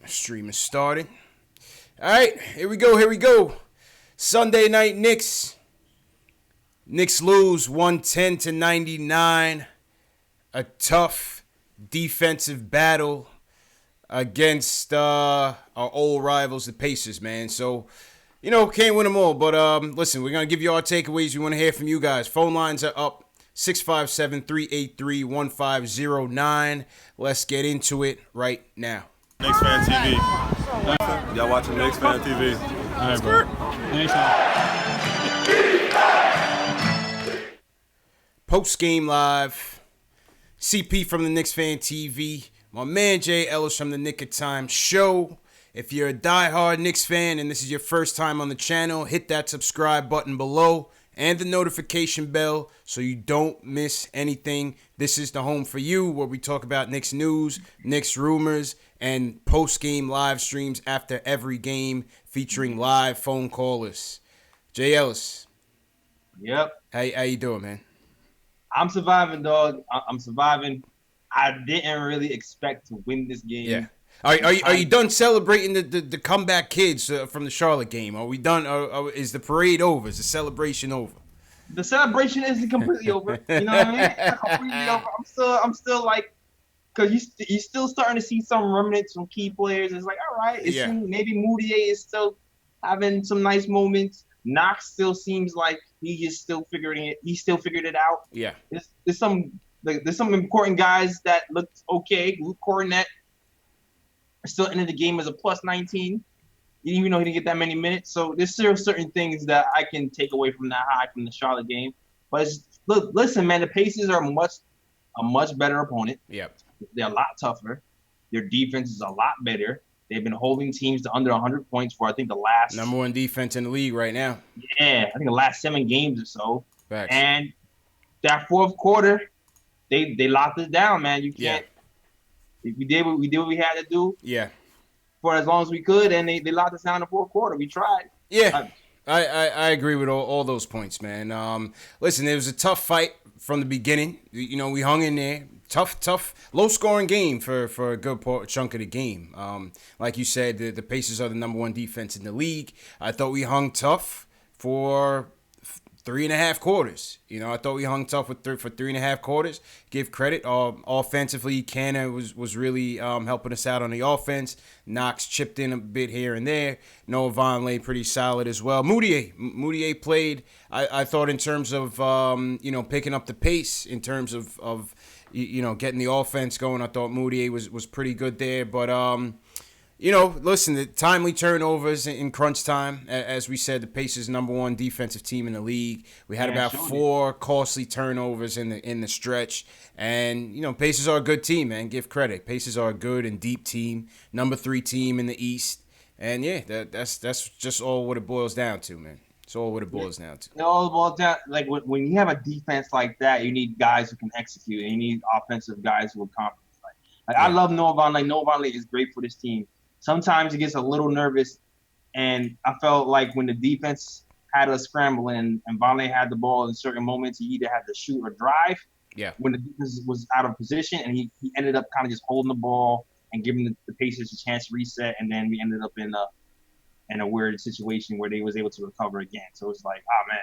Stream is started. All right, here we go. Sunday night Knicks. Knicks lose 110-99. A tough defensive battle against our old rivals, the Pacers, man. So, can't win them all. But listen, we're going to give you our takeaways. We want to hear from you guys. Phone lines are up. 657-383-1509. Let's get into it right now. KnicksFanTV. Y'all watching KnicksFanTV. All right, bro. Postgame live. CP from the KnicksFanTV. My man Jay Ellis from the Nick of Time show. If you're a diehard Knicks fan and this is your first time on the channel, hit that subscribe button below and the notification bell so you don't miss anything. This is the home for you where we talk about Knicks news, Knicks rumors, and post-game live streams after every game featuring live phone callers. Jay Ellis. Yep. How you doing, man? I'm surviving, dog. I'm surviving. I didn't really expect to win this game. Yeah. Are you done celebrating the comeback kids from the Charlotte game? Are we done? Is the parade over? Is the celebration over? The celebration isn't completely over. You know what I mean? It's not completely over. I'm still like, because you're still starting to see some remnants from key players. It's like, all right, maybe Mudiay is still having some nice moments. Knox still seems like he's still figured it out. Yeah. There's some important guys that look okay. Luke Cornett still ended the game as a plus 19, even though he didn't get that many minutes. So there's still certain things that I can take away from that high from the Charlotte game. But listen, man, the Pacers are a much better opponent. Yep. They're a lot tougher. Their defense is a lot better. They've been holding teams to under 100 points for, I think, the last... Number one defense in the league right now. Yeah, I think the last 7 games or so. Facts. And that fourth quarter, they locked it down, man. You can't... Yeah. We did what we had to do. Yeah. For as long as we could, and they locked us down in the fourth quarter. We tried. Yeah. I agree with all those points, man. Listen, it was a tough fight from the beginning. We hung in there. Tough, low-scoring game for a good chunk of the game. Like you said, the Pacers are the number one defense in the league. I thought we hung tough for 3.5 quarters. I thought we hung tough for 3.5 quarters. Give credit. Offensively, Kanter was really helping us out on the offense. Knox chipped in a bit here and there. Noah Vonleh pretty solid as well. Mudiay played, I thought, in terms of, picking up the pace, in terms of getting the offense going. I thought Mudiay was pretty good there. But, listen, the timely turnovers in crunch time. As we said, the Pacers number one defensive team in the league. We had about 4 costly turnovers in the stretch. And, Pacers are a good team, man. Give credit. Pacers are a good and deep team. Number 3 team in the East. And, that's just all what it boils down to, man. It's all what it boils down to. It all boils down, like, when you have a defense like that, you need guys who can execute, and you need offensive guys who are confident. I love Noah Vonleh. Noah Vonleh is great for this team. Sometimes he gets a little nervous, and I felt like when the defense had us scrambling and Vonleh had the ball in certain moments, he either had to shoot or drive. Yeah. When the defense was out of position, and he ended up kind of just holding the ball and giving the Pacers a chance to reset, and then we ended up in a weird situation where they was able to recover again. So it was like, oh man.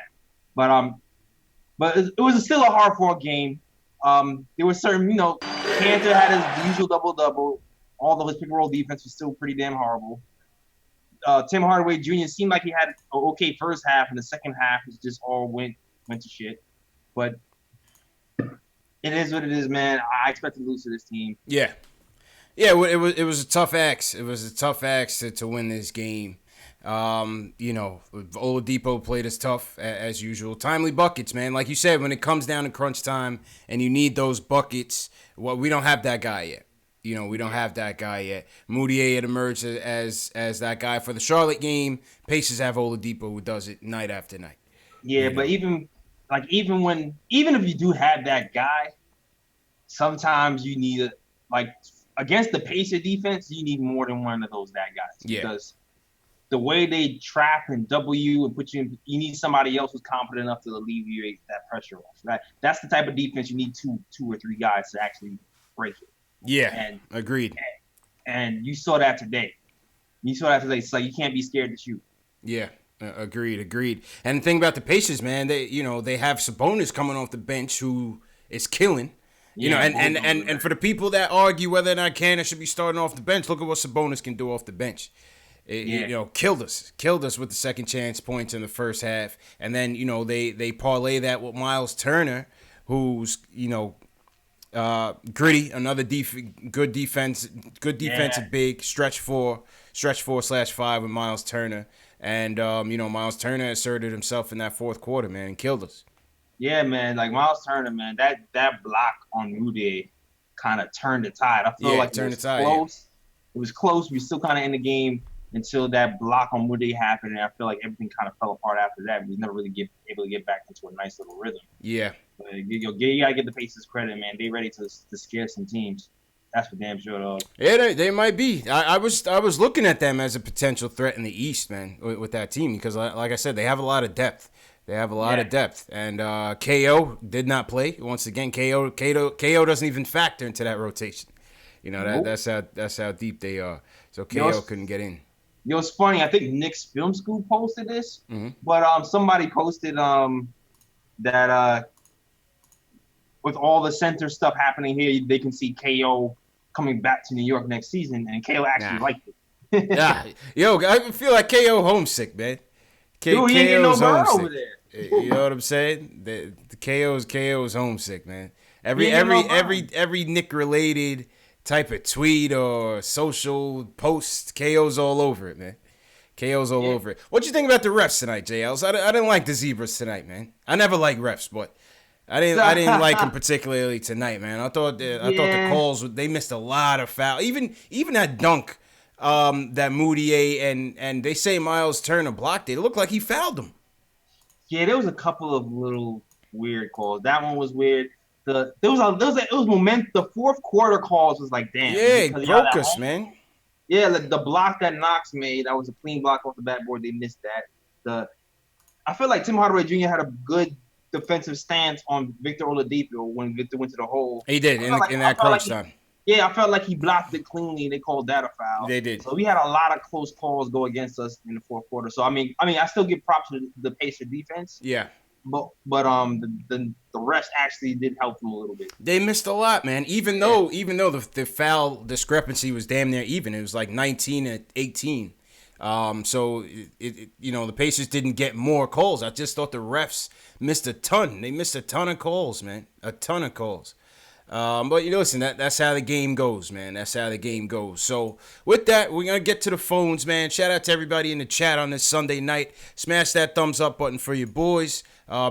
But it was still a hard-fought game. There was certain, Kanter had his usual double-double. Although his pick-and-roll defense was still pretty damn horrible. Tim Hardaway Jr. seemed like he had an okay first half, and the second half was just all went to shit. But it is what it is, man. I expect to lose to this team. Yeah. Yeah, it was a tough axe. It was a tough axe to win this game. Oladipo played us tough as usual. Timely buckets, man. Like you said, when it comes down to crunch time and you need those buckets, we don't have that guy yet. We don't have that guy yet. Mudiay had emerged as that guy for the Charlotte game. Pacers have Oladipo who does it night after night. Yeah, but even if you do have that guy, sometimes you need against the Pacer defense, you need more than one of those guys. Yeah. Because the way they trap and W and put you in, you need somebody else who's confident enough to alleviate that pressure off. Right? That's the type of defense you need two or three guys to actually break it. Yeah, agreed. And you saw that today. It's like you can't be scared to shoot. Yeah, agreed. And the thing about the Pacers, man, they have Sabonis coming off the bench who is killing. And for the people that argue whether or not Kanter should be starting off the bench, look at what Sabonis can do off the bench. Killed us with the second chance points in the first half, and then they parlay that with Miles Turner, who's gritty, another good defensive big stretch 4/5 with Miles Turner, and Miles Turner asserted himself in that fourth quarter, man, and killed us. Yeah, man, like Miles Turner, man, that block on Mudiay kind of turned the tide. I feel like it was close. Yeah. It was close. We were still kind of in the game until that block on Mudiay happened, and I feel like everything kind of fell apart after that. We never really able to get back into a nice little rhythm. Yeah. But you gotta give the Pacers credit, man. They ready to scare some teams. That's for damn sure, though. Yeah, they might be. I was looking at them as a potential threat in the East, man, with that team, because like I said, they have a lot of depth. And KO did not play once again. KO doesn't even factor into that rotation. That's how deep they are. So KO couldn't get in. It's funny. I think Knicks Film School posted this, but somebody posted that with all the center stuff happening here, they can see KO coming back to New York next season, and KO actually liked it. I feel like KO homesick, man. Dude, he ain't getting no bird over there. You know what I'm saying? The KO's homesick, man. Every Nick related type of tweet or social post, KO's all over it, man. KO's all over it. What you think about the refs tonight, JLs? I didn't like the Zebras tonight, man. I never like refs, but I didn't like them particularly tonight, man. I thought the calls, they missed a lot of foul. Even that dunk that Mudiay and they say Miles Turner blocked it. It looked like he fouled him. Yeah, there was a couple of little weird calls. That one was weird. It was moment. The fourth quarter calls was like, damn. Yeah, it broke us, man. Yeah, the block that Knox made, that was a clean block off the backboard. They missed that. I feel like Tim Hardaway Jr. had a good defensive stance on Victor Oladipo when Victor went to the hole. He did in that Crunchtime. Yeah, I felt like he blocked it cleanly. They called that a foul. They did. So we had a lot of close calls go against us in the fourth quarter. So I mean, I still give props to the Pacer defense. Yeah. But the rest actually did help them a little bit. They missed a lot, man. Even though the foul discrepancy was damn near even. It was like 19-18. So the Pacers didn't get more calls. I just thought the refs missed a ton. They missed a ton of calls, man. A ton of calls. But listen, that's how the game goes, man. That's how the game goes. So with that, we're gonna get to the phones, man. Shout out to everybody in the chat on this Sunday night. Smash that thumbs up button for your boys.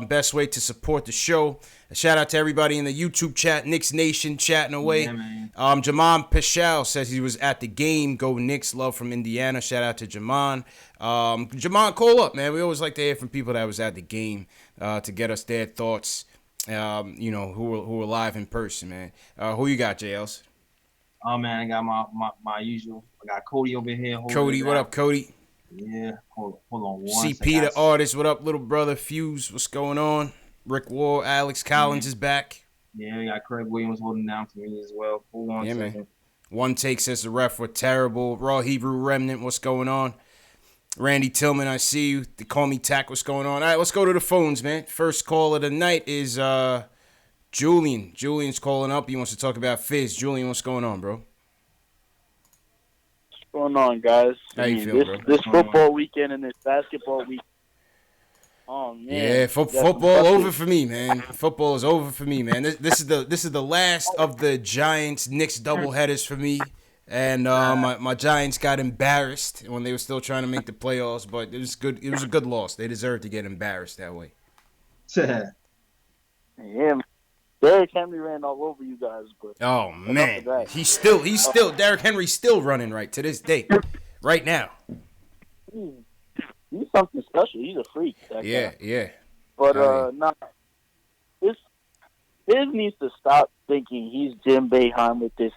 Best way to support the show. Shout out to everybody in the YouTube chat, Knicks Nation chatting away. Yeah, Jaman Pichal says he was at the game. Go Knicks, love from Indiana. Shout out to Jaman. Jaman, call up, man. We always like to hear from people that was at the game to get us their thoughts. Who were live in person, man. Who you got, JLs? Oh man, I got my usual. I got Cody over here. Cody, what up, Cody? Yeah, hold on one CP the artist, what up, little brother? Fuse, what's going on? Rick Ward, Alex Collins is back. Yeah, we got Craig Williams holding down for me as well. Hold on a second. Man. One take says the ref were terrible. Raw Hebrew Remnant, what's going on? Randy Tillman, I see you. They call me Tack, what's going on? All right, let's go to the phones, man. First call of the night is Julian. Julian's calling up. He wants to talk about Fizz. Julian, what's going on, bro? What's going on, guys? How you feel, bro? This football weekend and this basketball week. Oh man. Yeah, football over for me, man. Football is over for me, man. This is the last of the Giants Knicks doubleheaders for me. And my Giants got embarrassed when they were still trying to make the playoffs, but it was good. It was a good loss. They deserved to get embarrassed that way. Yeah, Derrick Henry ran all over you guys, but oh man, he's still Derrick Henry's still running right to this day, right now. He's something special. He's a freak. Yeah. But Fizz needs to stop thinking he's Jim Boeheim with this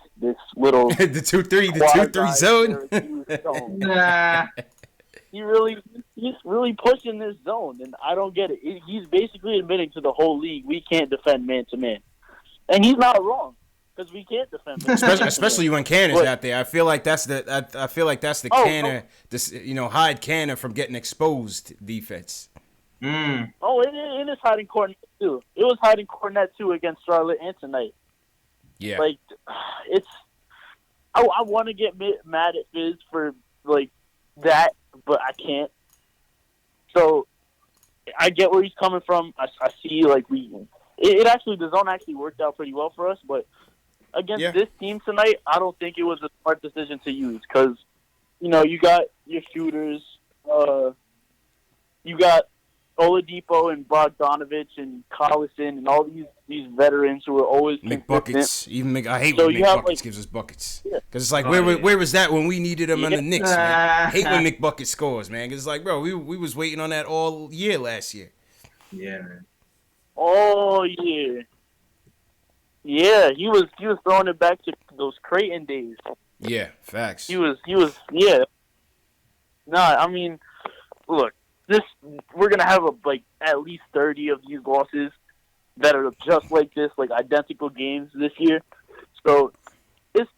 little the 2-3 zone. Nah, he's really pushing this zone, and I don't get it. He's basically admitting to the whole league we can't defend man to man, and he's not wrong. because we can't defend. Especially when Kanter's out there. I feel like that's the Kanter, this hide Kanter from getting exposed defense. Oh, it is hiding Cornet too. It was hiding Cornet too against Charlotte and tonight. Yeah, like it's. I want to get mad at Fizz for like that, but I can't. So I get where he's coming from. I see like the zone actually worked out pretty well for us, but against this team tonight, I don't think it was a smart decision to use because you got your shooters, you got Oladipo and Bogdanovich and Collison and all these veterans who are always McBuckets. I hate when McBuckets gives us buckets because it's like where was that when we needed him on the Knicks? Man? I hate when McBucket scores, man. Because it's like, bro, we was waiting on that all year last year. Yeah, man. Oh yeah, yeah. He was throwing it back to those Creighton days. Yeah, facts. He was yeah. Nah, I mean, look. We're gonna have at least 30 of these losses that are just like this, like identical games this year. So it's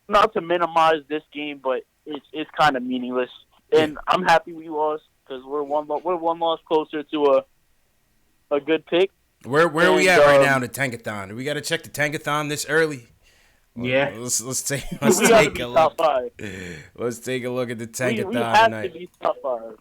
not to minimize this game, but it's kind of meaningless. And I'm happy we lost because we're one loss closer to a good pick. Where are we at right now in the Tankathon? Do we got to check the Tankathon this early? Yeah. Let's take a look. Let's take a look at the Tankathon we have tonight. to be top 5.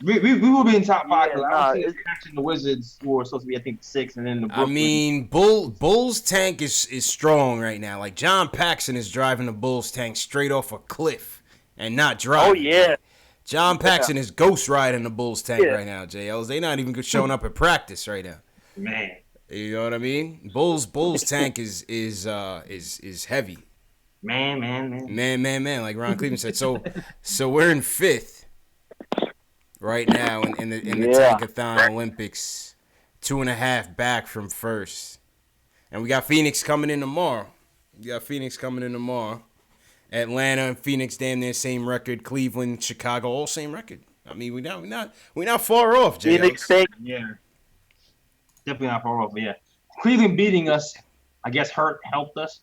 We will be in top 5. Yeah, I don't see us catching the Wizards, who are supposed to be, I think, 6, and then the Brooklyn. I mean, Bulls tank is strong right now. Like, John Paxson is driving the Bulls tank straight off a cliff and not driving. Oh, yeah. John Paxson is ghost riding the Bulls tank right now, JLs. They not even showing up at practice right now. Man. You know what I mean? Bulls tank is heavy. Man, like Ron Cleveland said. So we're in 5th. Right now in the Tankathon Olympics, 2.5 back from first, and we got Phoenix coming in tomorrow. Atlanta and Phoenix, damn near same record. Cleveland, Chicago, all same record. I mean, we're not far off, Jay. Yeah, definitely not far off. But yeah, Cleveland beating us, I guess, helped us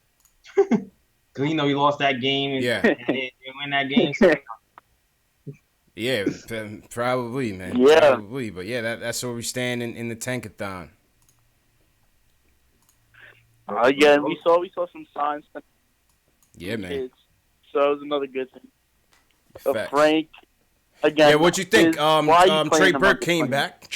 because we lost that game. And, and win that game. So, yeah, probably, man. Yeah. Probably. But, yeah, that's where we stand in the Tankathon. Yeah, we saw some signs. Yeah, man. Kids. So it was another good thing. Frank, again. Yeah, what'd you think? Trey Burke came back.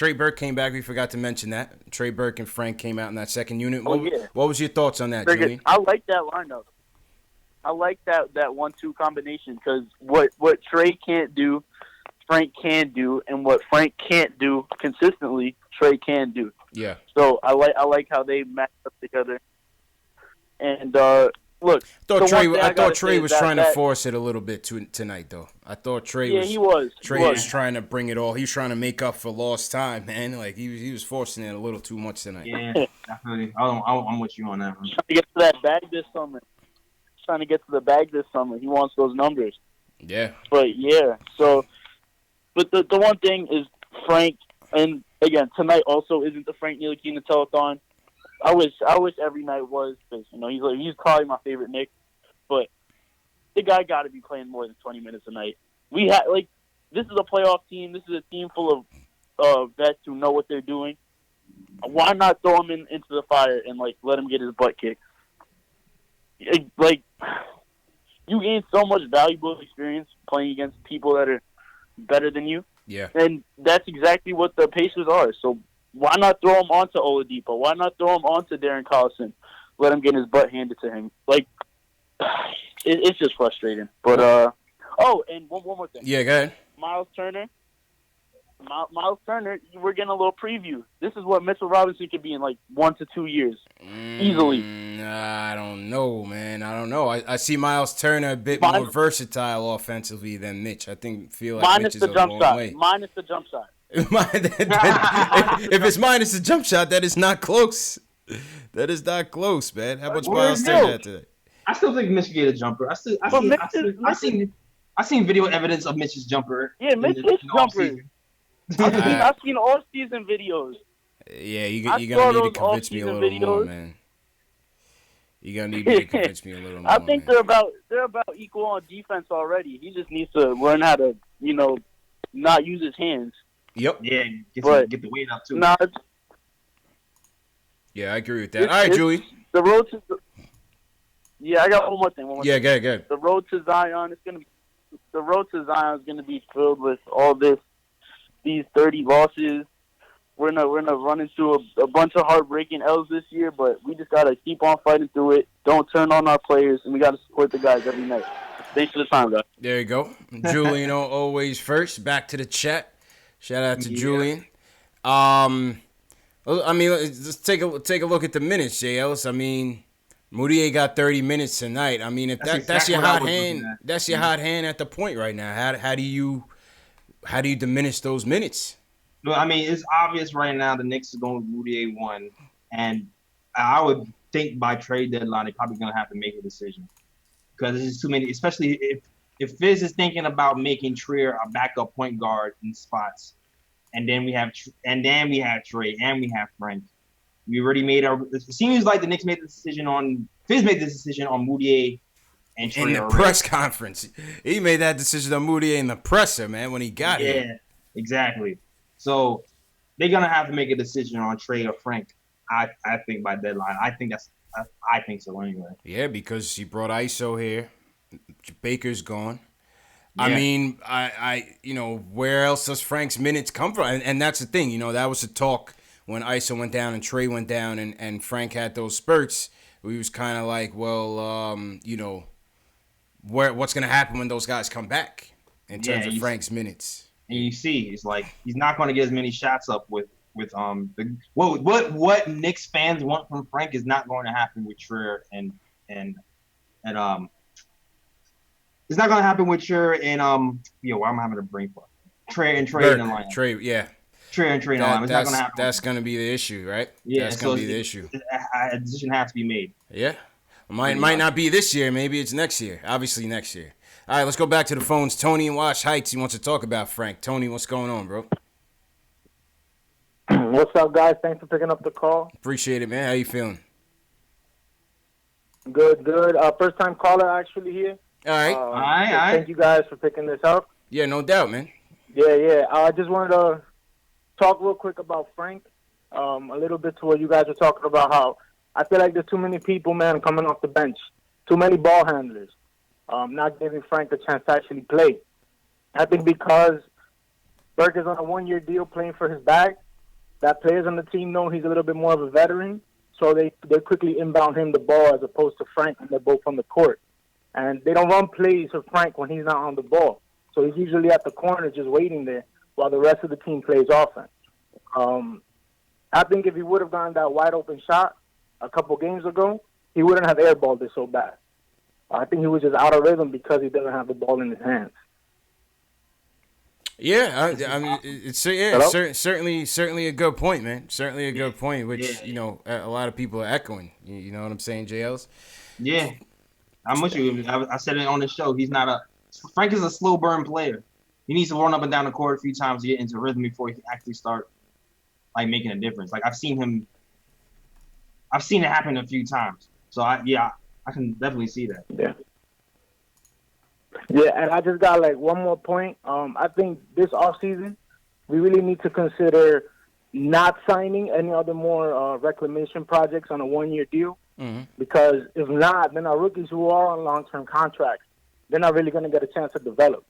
We forgot to mention that. Trey Burke and Frank came out in that second unit. What was your thoughts on that, Julian? I like that lineup. I like that 1-2 combination because what Trey can't do, Frank can do, and what Frank can't do consistently, Trey can do. Yeah. So I like how they match up together. And look, I thought Trey was trying to force it a little bit tonight, though. I thought Trey was. Yeah, he was. Trey was trying to bring it all. He was trying to make up for lost time, man. Like he was forcing it a little too much tonight. Yeah, definitely. I'm with you on that one. Trying to get to that bag this summer. He wants those numbers. Yeah. But yeah, so. But the one thing is Frank, and again tonight also isn't the Frank Ntilikina telethon. I wish every night was because he's probably my favorite Knick, but the guy got to be playing more than 20 minutes a night. We had this is a playoff team. This is a team full of vets who know what they're doing. Why not throw him into the fire and let him get his butt kicked? You gain so much valuable experience playing against people that are better than you. Yeah. And that's exactly what the Pacers are. So why not throw him onto Oladipo? Why not throw him onto Darren Collison? Let him get his butt handed to him. It's just frustrating. But, and one more thing. Yeah, go ahead. Miles Turner, we're getting a little preview. This is what Mitchell Robinson could be in 1 to 2 years. Easily. I don't know, man. I don't know. I see Miles Turner a bit more versatile offensively than Mitch. I feel like Mitch is a long way. Minus the jump shot. If it's minus the jump shot, that is not close. That is not close, man. How much Miles Turner had today? I still think Mitch get a jumper. I seen video evidence of Mitch's jumper. Yeah, Mitch's jumper. I've seen all season videos. Yeah, you're gonna need to convince me a little more, man. You're gonna need me to convince me a little more. I think man. they're about equal on defense already. He just needs to learn how to, not use his hands. Yep. Yeah, get the weight up too. Nah, Yeah, I agree with that. All right, Julie. The road to yeah, I got one more thing. Yeah, good. The road to Zion is gonna be filled with all these 30 losses. We're gonna run into a bunch of heartbreaking L's this year, but we just gotta keep on fighting through it. Don't turn on our players, and we gotta support the guys every night. Thanks for the time, guys. There you go. Julian, always first. Back to the chat. Shout out to Julian. I mean, let's take a look at the minutes, J. Ellis. I mean, Mudiay got 30 minutes tonight. I mean, if that's your hot hand, that's your hot hand at the point right now. How do you diminish those minutes? Well, I mean, it's obvious right now the Knicks are going with Mudiay 1, and I would think by trade deadline they're probably going to have to make a decision because there's just too many. Especially if Fizz is thinking about making Trier a backup point guard in spots, and then we have Trey and we have Frank. We already made it seems like the Knicks made the decision on Fizz made the decision on Mudiay and Trier in the press conference. He made that decision on Mudiay in the presser, man, when he got here. Yeah, exactly. So they're gonna have to make a decision on Trey or Frank. I think by deadline. I think so anyway. Yeah, because he brought ISO here. Baker's gone. Yeah. I mean, where else does Frank's minutes come from? And that's the thing, that was the talk when ISO went down and Trey went down and Frank had those spurts. We was kind of like, well, what's gonna happen when those guys come back in terms of Frank's minutes? And you see, it's like he's not going to get as many shots up with what Knicks fans want from Frank is not going to happen with Trier and it's not going to happen with Trier and why am I having a brain fart? Trey in the lineup. Trey, yeah. Trey in the lineup. It's not going to happen. That's going to be the issue, right? Yeah, that's going to be the issue. A decision has to be made. Yeah, might not be this year. Maybe it's next year. Obviously next year. All right, let's go back to the phones. Tony in Wash Heights, he wants to talk about Frank. Tony, what's going on, bro? What's up, guys? Thanks for picking up the call. Appreciate it, man. How you feeling? Good. First time caller actually here. All right. All right. Thank you guys for picking this up. Yeah, no doubt, man. Yeah. I just wanted to talk real quick about Frank. A little bit to what you guys were talking about, how I feel like there's too many people, man, coming off the bench. Too many ball handlers. Not giving Frank a chance to actually play. I think because Burke is on a 1-year deal playing for his bag, that players on the team know he's a little bit more of a veteran, so they quickly inbound him the ball as opposed to Frank when they're both on the court. And they don't run plays for Frank when he's not on the ball. So he's usually at the corner just waiting there while the rest of the team plays offense. I think if he would have gotten that wide open shot a couple games ago, he wouldn't have airballed it so bad. I think he was just out of rhythm because he doesn't have the ball in his hands. Yeah, I mean, it's certainly a good point, man. Certainly a good point, which a lot of people are echoing. You know what I'm saying, JLs? Yeah, I'm with you. I said it on the show. Frank is a slow burn player. He needs to run up and down the court a few times to get into rhythm before he can actually start making a difference. I've seen it happen a few times. So I can definitely see that. Yeah, and I just got one more point. I think this offseason, we really need to consider not signing any other more reclamation projects on a 1-year deal. Mm-hmm. Because if not, then our rookies who are on long-term contracts, they're not really going to get a chance to develop.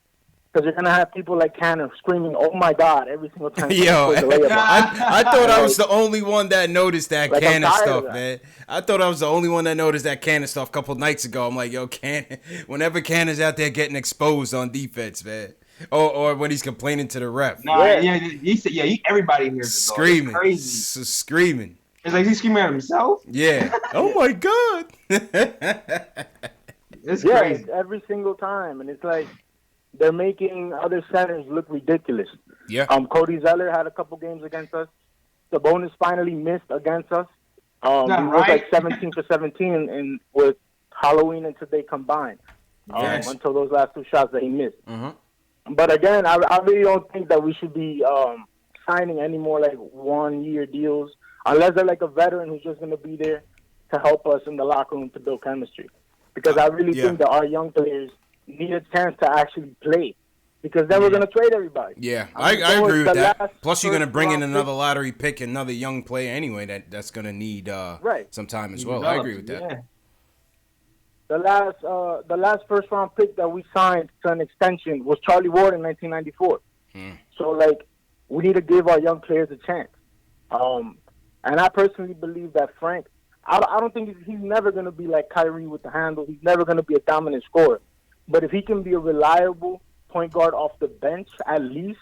Because you're going to have people like Kanter screaming, "Oh my God," every single time. Yo, I thought I was the only one that noticed that Kanter stuff, man. I thought I was the only one that noticed that Kanter stuff a couple nights ago. I'm like, yo, Kanter, whenever Kanter's out there getting exposed on defense, man. Or when he's complaining to the ref. Everybody hears it. Screaming. It's crazy. Screaming. It's like he's screaming at himself? Yeah. Oh my God. It's crazy. It's every single time. And it's like, they're making other centers look ridiculous. Yeah. Cody Zeller had a couple games against us. Sabonis finally missed against us. He was 17 for 17 and with Halloween and today combined. Until those last 2 shots that he missed. Mm-hmm. But again, I really don't think that we should be signing any more 1-year deals unless they're a veteran who's just going to be there to help us in the locker room to build chemistry. Because I really think that our young players need a chance to actually play. Because then we're going to trade everybody. Yeah, I agree with that. Plus, you're going to bring in another pick. lottery pick, another young player anyway that's going to need some time as well. I agree with that. Yeah. The last first round pick that we signed to an extension was Charlie Ward in 1994. So, like, we need to give our young players a chance. And I personally believe that Frank, I don't think he's never going to be like Kyrie with the handle. He's never going to be a dominant scorer. But if he can be a reliable point guard off the bench, at least,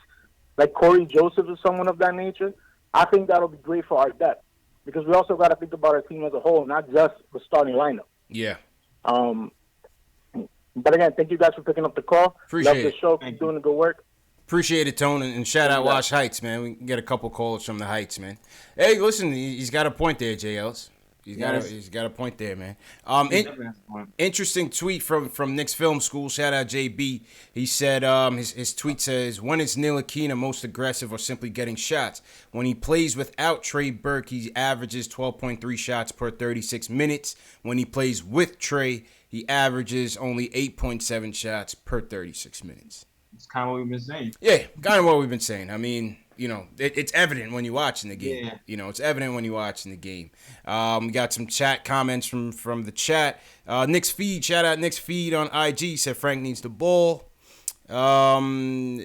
like Corey Joseph or someone of that nature, I think that'll be great for our depth. Because we also got to think about our team as a whole, not just the starting lineup. Yeah. But again, thank you guys for picking up the call. Appreciate Love the show. Keep doing the good work. Appreciate it, Tone, and shout out Wash Heights, man. We can get a couple calls from the Heights, man. Hey, listen, he's got a point there, JLs. He's got a point there, man. Interesting tweet from Knicks Film School. Shout out JB. He said his tweet says, when is Ntilikina most aggressive or simply getting shots? When he plays without Trey Burke, he averages 12.3 shots per 36 minutes. When he plays with Trey, he averages only 8.7 shots per 36 minutes. It's kind of what we've been saying. Yeah, kind of what we've been saying. I mean, you know, it's evident when you're watching the game. Yeah. You know, it's evident when you're watching the game. We got some chat comments from the chat. Knicks Feed, shout out Knicks Feed on IG, said Frank needs the ball. Jamal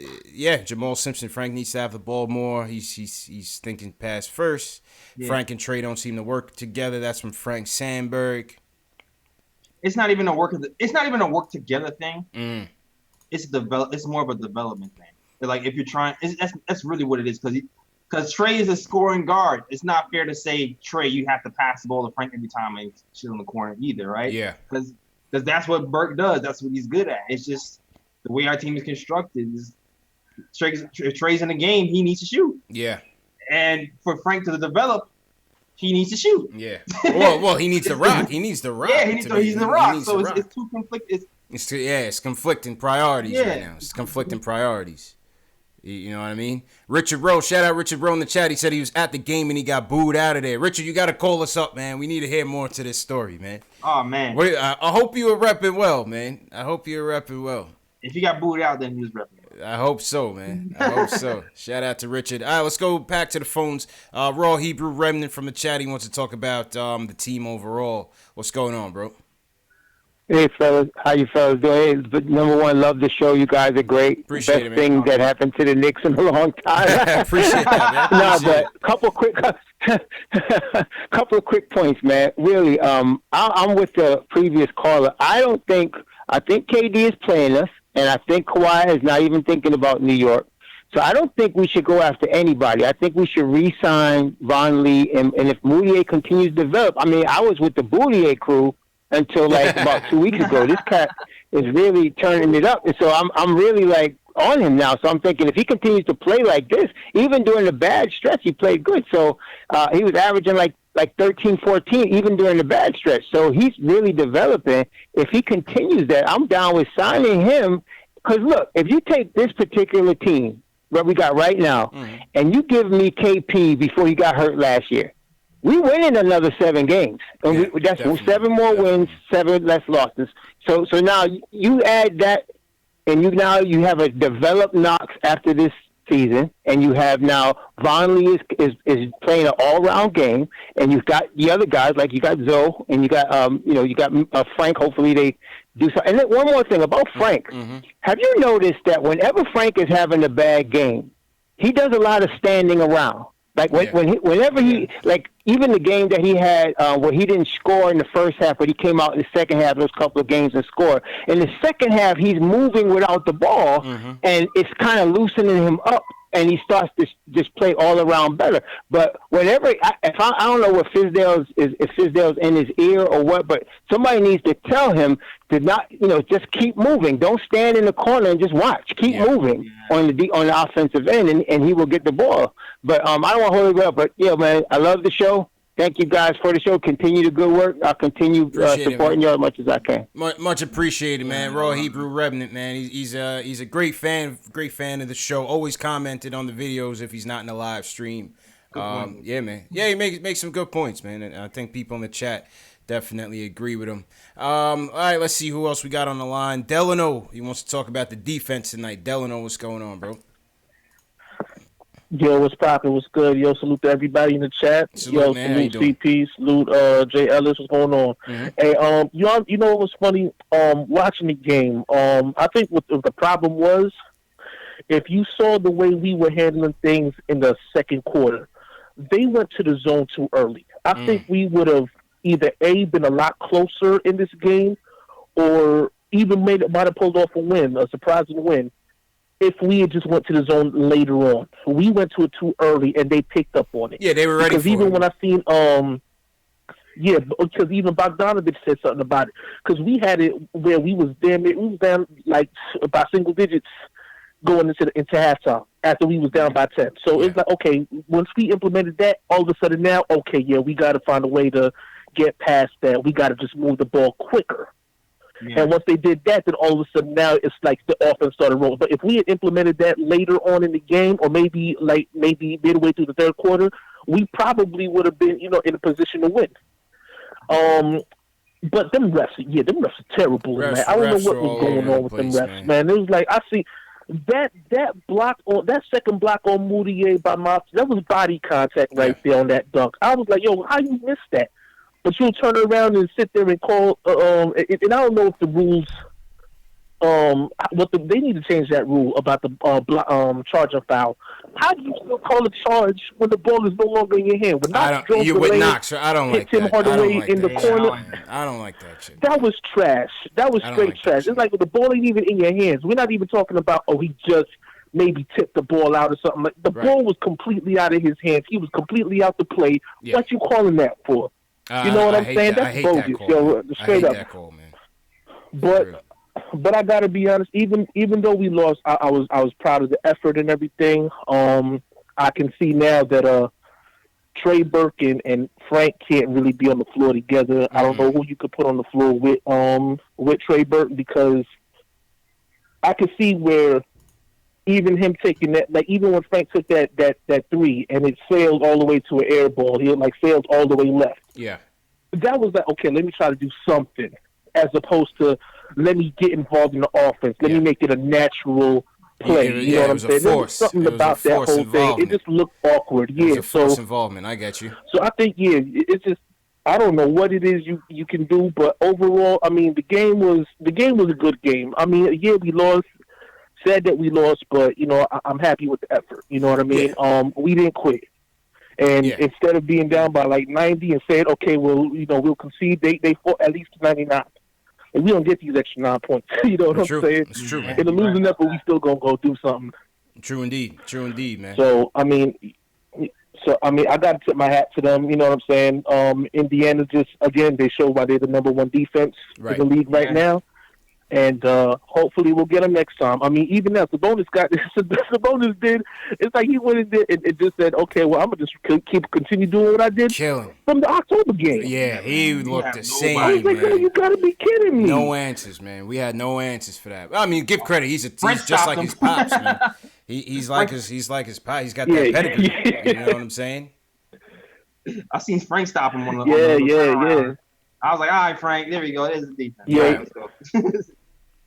Simpson, Frank needs to have the ball more. He's thinking pass first. Yeah. Frank and Trey don't seem to work together. That's from Frank Sandberg. It's not even a work together thing. It's more of a development thing. Like if you're trying, that's really what it is. Because Trey is a scoring guard. It's not fair to say, Trey, you have to pass the ball to Frank every time and shit on the corner either, right? Yeah. Because that's what Burke does. That's what he's good at. It's just the way our team is constructed. If Trey's in the game, he needs to shoot. Yeah. And for Frank to develop, he needs to shoot. Yeah. Well, he needs to rock. He needs to rock. Yeah, he's the rock. So it's too conflicted. It's conflicting priorities right now. It's conflicting priorities. You know what I mean? Richard Rowe, shout out Richard Rowe in the chat. He said he was at the game and he got booed out of there. Richard, you got to call us up, man. We need to hear more to this story, man. Oh, man. I hope you were repping well, man. I hope you were repping well. If he got booed out, then he was repping. I hope so, man. I hope so. Shout out to Richard. All right, let's go back to the phones. Raw Hebrew Remnant from the chat. He wants to talk about the team overall. What's going on, bro? Hey, fellas. How you fellas doing? Hey, number one, love the show. You guys are great. Appreciate Best thing that happened to the Knicks in a long time. Appreciate that, man. But couple of quick points, man. Really, I'm with the previous caller. I think KD is playing us, and I think Kawhi is not even thinking about New York. So I don't think we should go after anybody. I think we should re-sign Von Lee, and if Mudiay continues to develop, I mean, I was with the Mudiay crew until like about 2 weeks ago. This cat is really turning it up, and so I'm really like on him now. So I'm thinking if he continues to play like this, even during the bad stretch, he played good. So he was averaging like 13, 14, even during the bad stretch. So he's really developing. If he continues that, I'm down with signing him. Because look, if you take this particular team, what we got right now, and you give me KP before he got hurt last year, we winning another 7 games. And that's 7 more wins, 7 less losses. So now you add that, and you have a developed Knox after this season, and you have now Von Lee is playing an all-round game, and you've got the other guys, like you got Zoe, and you got Frank. Hopefully they do something. And then one more thing about Frank. Have you noticed that whenever Frank is having a bad game, he does a lot of standing around? Like whenever he, like even the game that he had where he didn't score in the first half, but he came out in the second half, those couple of games and scored. In the second half, he's moving without the ball, and it's kind of loosening him up, and he starts to just play all around better. But whenever, I don't know if Fizdale's in his ear or what, but somebody needs to tell him to not, just keep moving. Don't stand in the corner and just watch. Keep moving on the offensive end, and he will get the ball. But I don't want to hold it up. But man, I love the show. Thank you guys for the show. Continue the good work. I'll continue supporting you as much as I can. Much appreciated, man. Raw Hebrew Remnant, man. He's a great fan of the show. Always commented on the videos if he's not in the live stream. Yeah, man. Yeah, he makes some good points, man. And I think people in the chat definitely agree with him. All right, let's see who else we got on the line. Delano, he wants to talk about the defense tonight. Delano, what's going on, bro? Yo, what's poppin'? What's good? Yo, salute to everybody in the chat. Salute, man. Salute CP, salute Jay Ellis. What's going on? Mm-hmm. Hey, you know what was funny? Watching the game, I think what the problem was, if you saw the way we were handling things in the second quarter, they went to the zone too early. I think we would have either been a lot closer in this game, or even might have pulled off a surprising win, if we had just went to the zone later on. We went to it too early, and they picked up on it. Yeah, they were ready because for even it. when I seen, because even Bogdanovich said something about it. Because we had it where we was down like by single digits going into halftime after we was down by 10. So it's like, okay, once we implemented that, all of a sudden now, okay, yeah, we got to find a way to get past that. We got to just move the ball quicker. Yeah. And once they did that, then all of a sudden now it's like the offense started rolling. But if we had implemented that later on in the game, or maybe midway through the third quarter, we probably would have been, in a position to win. But them refs are terrible, man. I don't know what was going on with them refs, man. It was like, I see that second block on Mudiay by Mops, that was body contact right there on that dunk. I was like, yo, how you missed that? But you'll turn around and sit there and call. And I don't know if the rules. They need to change that rule about the charging foul. How do you still call a charge when the ball is no longer in your hand? When I don't like Tim that. Hardaway in the corner. I don't like that shit. That was trash. That was straight trash. It's like the ball ain't even in your hands. We're not even talking about he just maybe tipped the ball out or something. Like, the ball was completely out of his hands. He was completely out the play. Yeah. What you calling that for? You know what I'm saying? That's bogus, yo. Straight up. That call, man. But I gotta be honest. Even though we lost, I was proud of the effort and everything. I can see now that Trey Burke and Frank can't really be on the floor together. Mm-hmm. I don't know who you could put on the floor with Trey Burke, because I could see where even him taking that, like even when Frank took that three and it sailed all the way to an air ball, he sailed all the way left. Yeah. That was like, okay, let me try to do something, as opposed to let me get involved in the offense. Let me make it a natural play. You know what I'm saying? There was something about that whole thing. It just looked awkward. Yeah. It was a forced involvement. I get you. So I think, it's just, I don't know what it is you can do, but overall, I mean, the game was a good game. I mean, we lost. Sad that we lost, but I'm happy with the effort. You know what I mean? Yeah. We didn't quit, and instead of being down by like 90 and saying, okay, well, we'll concede, they fought at least 99, and we don't get these extra 9 points. You know what I'm saying? It's true, man. In the losing effort, we still gonna go do something. True indeed, man. So I mean, I got to tip my hat to them. You know what I'm saying? Indiana just again, they show why they're the number one defense in the league right now. And hopefully we'll get him next time. I mean, even now, Sabonis did. It's like he went in there and just said, "Okay, well, I'm gonna just continue doing what I did from the October game." Yeah, he looked the same. I was like, man. You gotta be kidding me! No answers, man. We had no answers for that. I mean, give credit. He's just like his pops, man. He's like his pops. He's got that pedigree. You know what I'm saying? I seen Frank stop him on the yeah. I was like, all right, Frank, there we go. There's the defense. Yeah.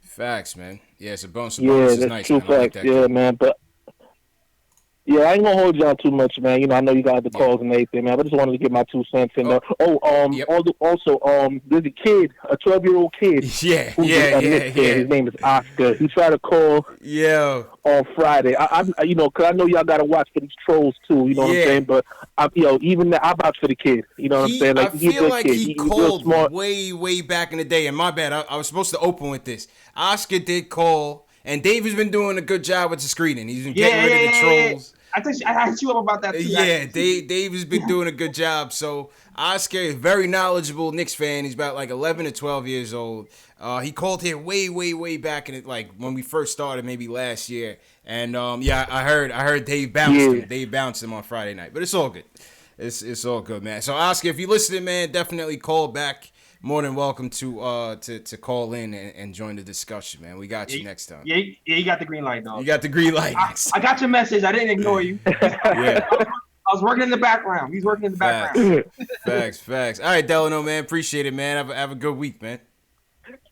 Facts, man. Yeah, Sabonis is nice. That's true man. facts. Like that man. But I ain't gonna hold y'all too much, man. I know you got the calls and everything, man. But I just wanted to get my 2 cents in there. Also, there's a kid, a 12-year-old kid. Yeah. His name is Oscar. He tried to call on Friday. Because I know y'all got to watch for these trolls too. You know what I'm saying? But I vouch for the kid. You know what I'm saying? I feel like kid. he called way back in the day. And my bad, I was supposed to open with this. Oscar did call, and Dave has been doing a good job with the screening. He's been getting rid of the trolls. I hit you up about that too. Yeah, Dave has been doing a good job. So Oscar is very knowledgeable Knicks fan. He's about like 11 or 12 years old. He called here way back in it, like when we first started, maybe last year. And I heard Dave bounced him. Dave bounced him on Friday night, but it's all good. It's all good, man. So Oscar, if you're listening, man, definitely call back. More than welcome to call in and join the discussion, man. We got you next time. Yeah, you got the green light, dog. You got the green light. I got your message. I didn't ignore you. Yeah. was working in the background. He's working in the background. Facts. All right, Delano, man. Appreciate it, man. Have a good week, man.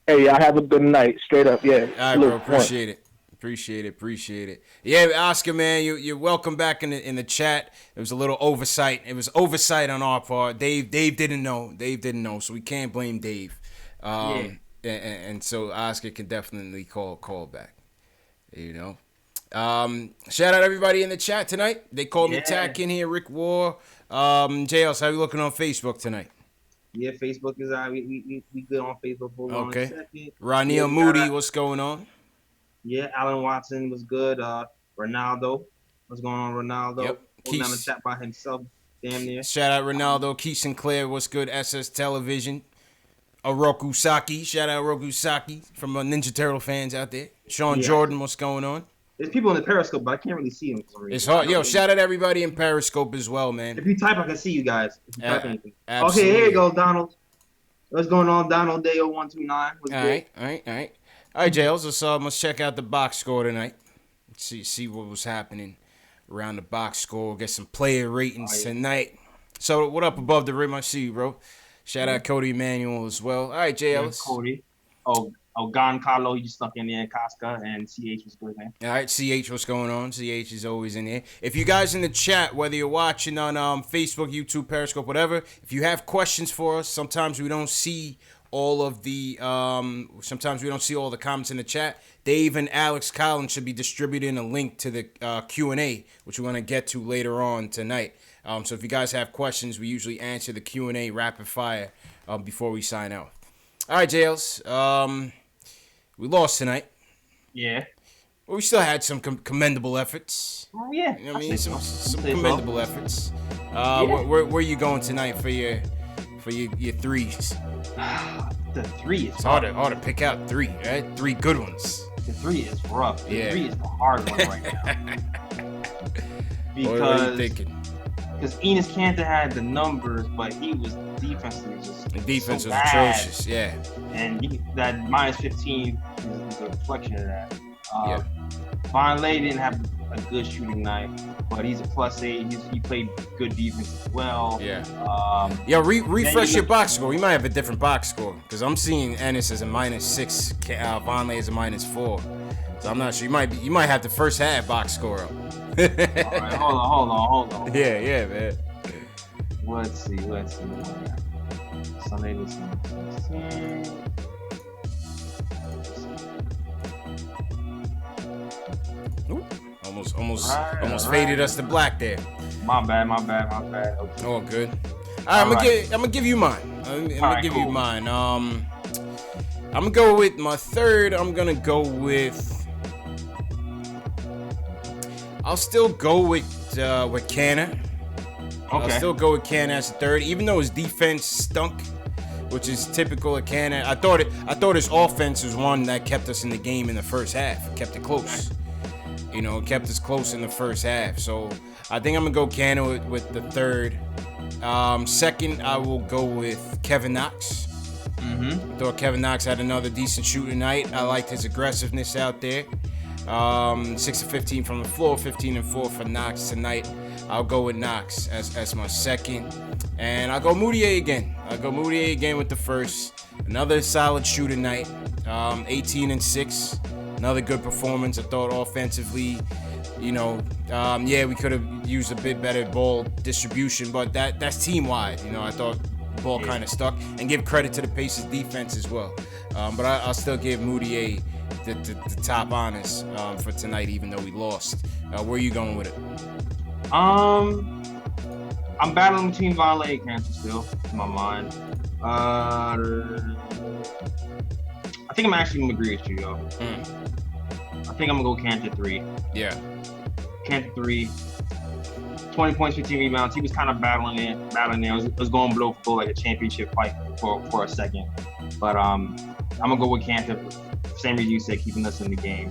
Hey, y'all have a good night. Straight up, yeah. All right, bro. Appreciate it. Yeah, Oscar, man, you're welcome back in the chat. It was a little oversight. It was oversight on our part. Dave didn't know, so we can't blame Dave. And so Oscar can definitely call back. You know. Shout out everybody in the chat tonight. They called me Tack in here, Rick War. JLs, how you looking on Facebook tonight? Yeah, Facebook is we good on Facebook. Hold on a second. Ronnie Moody, what's going on? Yeah, Alan Watson was good. Ronaldo, what's going on, Ronaldo? Yep. Holding down the chat by himself, damn near. Shout out Ronaldo. Keith Sinclair, what's good? SS Television. Oroku Saki, shout out Oroku Saki from Ninja Turtle fans out there. Sean Jordan, what's going on? There's people in the Periscope, but I can't really see them. It's hard. Yo, shout out everybody in Periscope as well, man. If you type, I can see you guys. If you type anything. Absolutely. Okay, here you go, Donald. What's going on, Donald Day 0129? All right, Jails. Let's check out the box score tonight. Let's see what was happening around the box score. Get some player ratings tonight. So, what up above the rim? I see you, bro. Shout out Cody Emanuel as well. All right, Jails. Cody. Gon Carlo, he just stuck in there. Casca and CH was good, man. All right, CH, what's going on? CH is always in there. If you guys in the chat, whether you're watching on Facebook, YouTube, Periscope, whatever, if you have questions for us, sometimes we don't see all of the comments in the chat. Dave and Alex Collins should be distributing a link to the Q&A, which we're going to get to later on tonight. So if you guys have questions, we usually answer the Q&A rapid fire before we sign out. All right, Jails. We lost tonight. Yeah. But we still had some commendable efforts. Oh, yeah. You know what I mean? Some commendable efforts. Where are you going tonight for your threes? The three is it's hard to pick out three, right? Three good ones. The three is rough. The three is the hard one right now. What are you thinking? Because Enes Kanter had the numbers, but he was defensively just the defense so was bad. atrocious, yeah. And that minus 15 is a reflection of that. Von Lay didn't have a good shooting night, but he's a +8. He played good defense as well. Yeah. Refresh your box score. You might have a different box score because I'm seeing Enes as a -6, Von Lay as a -4. So I'm not sure. You might have the first half box score up. All right, hold on. Yeah, man. Let's see. Sunday this Almost faded us to black there. My bad. Okay. Oh, good. All right, I'm gonna give you mine. I'm gonna give you mine. I'm gonna go with my third. I'll still go with Kanter. Okay. I'll still go with Kanter as a third, even though his defense stunk, which is typical of Kanter. I thought his offense was one that kept us in the game in the first half. Kept it close. You know, kept us close in the first half. So I think I'm gonna go Kanter with the third. Second, I will go with Kevin Knox. I thought Kevin Knox had another decent shooting night. I liked his aggressiveness out there. 6 of 15 from the floor, 15 and 4 for Knox tonight. I'll go with Knox as my second. And I'll go Mudiay again. With the first. Another solid shooting night. 18 and 6. Another good performance. I thought offensively, we could have used a bit better ball distribution, but that's team-wide. I thought the ball kind of stuck. And give credit to the Pacers defense as well. But I'll still give Mudiay the top honors for tonight, even though we lost. Where are you going with it? I'm battling between Von Lay and Kanter still, in my mind. I think I'm actually going to agree with you, yo. I think I'm going to go Kanter 3. Yeah. Kanter 3. 20 points, 15 rebounds. He was kind of battling there. It was going blow for blow like a championship fight for a second. But I'm going to go with Kanter. Same reason you said, keeping us in the game.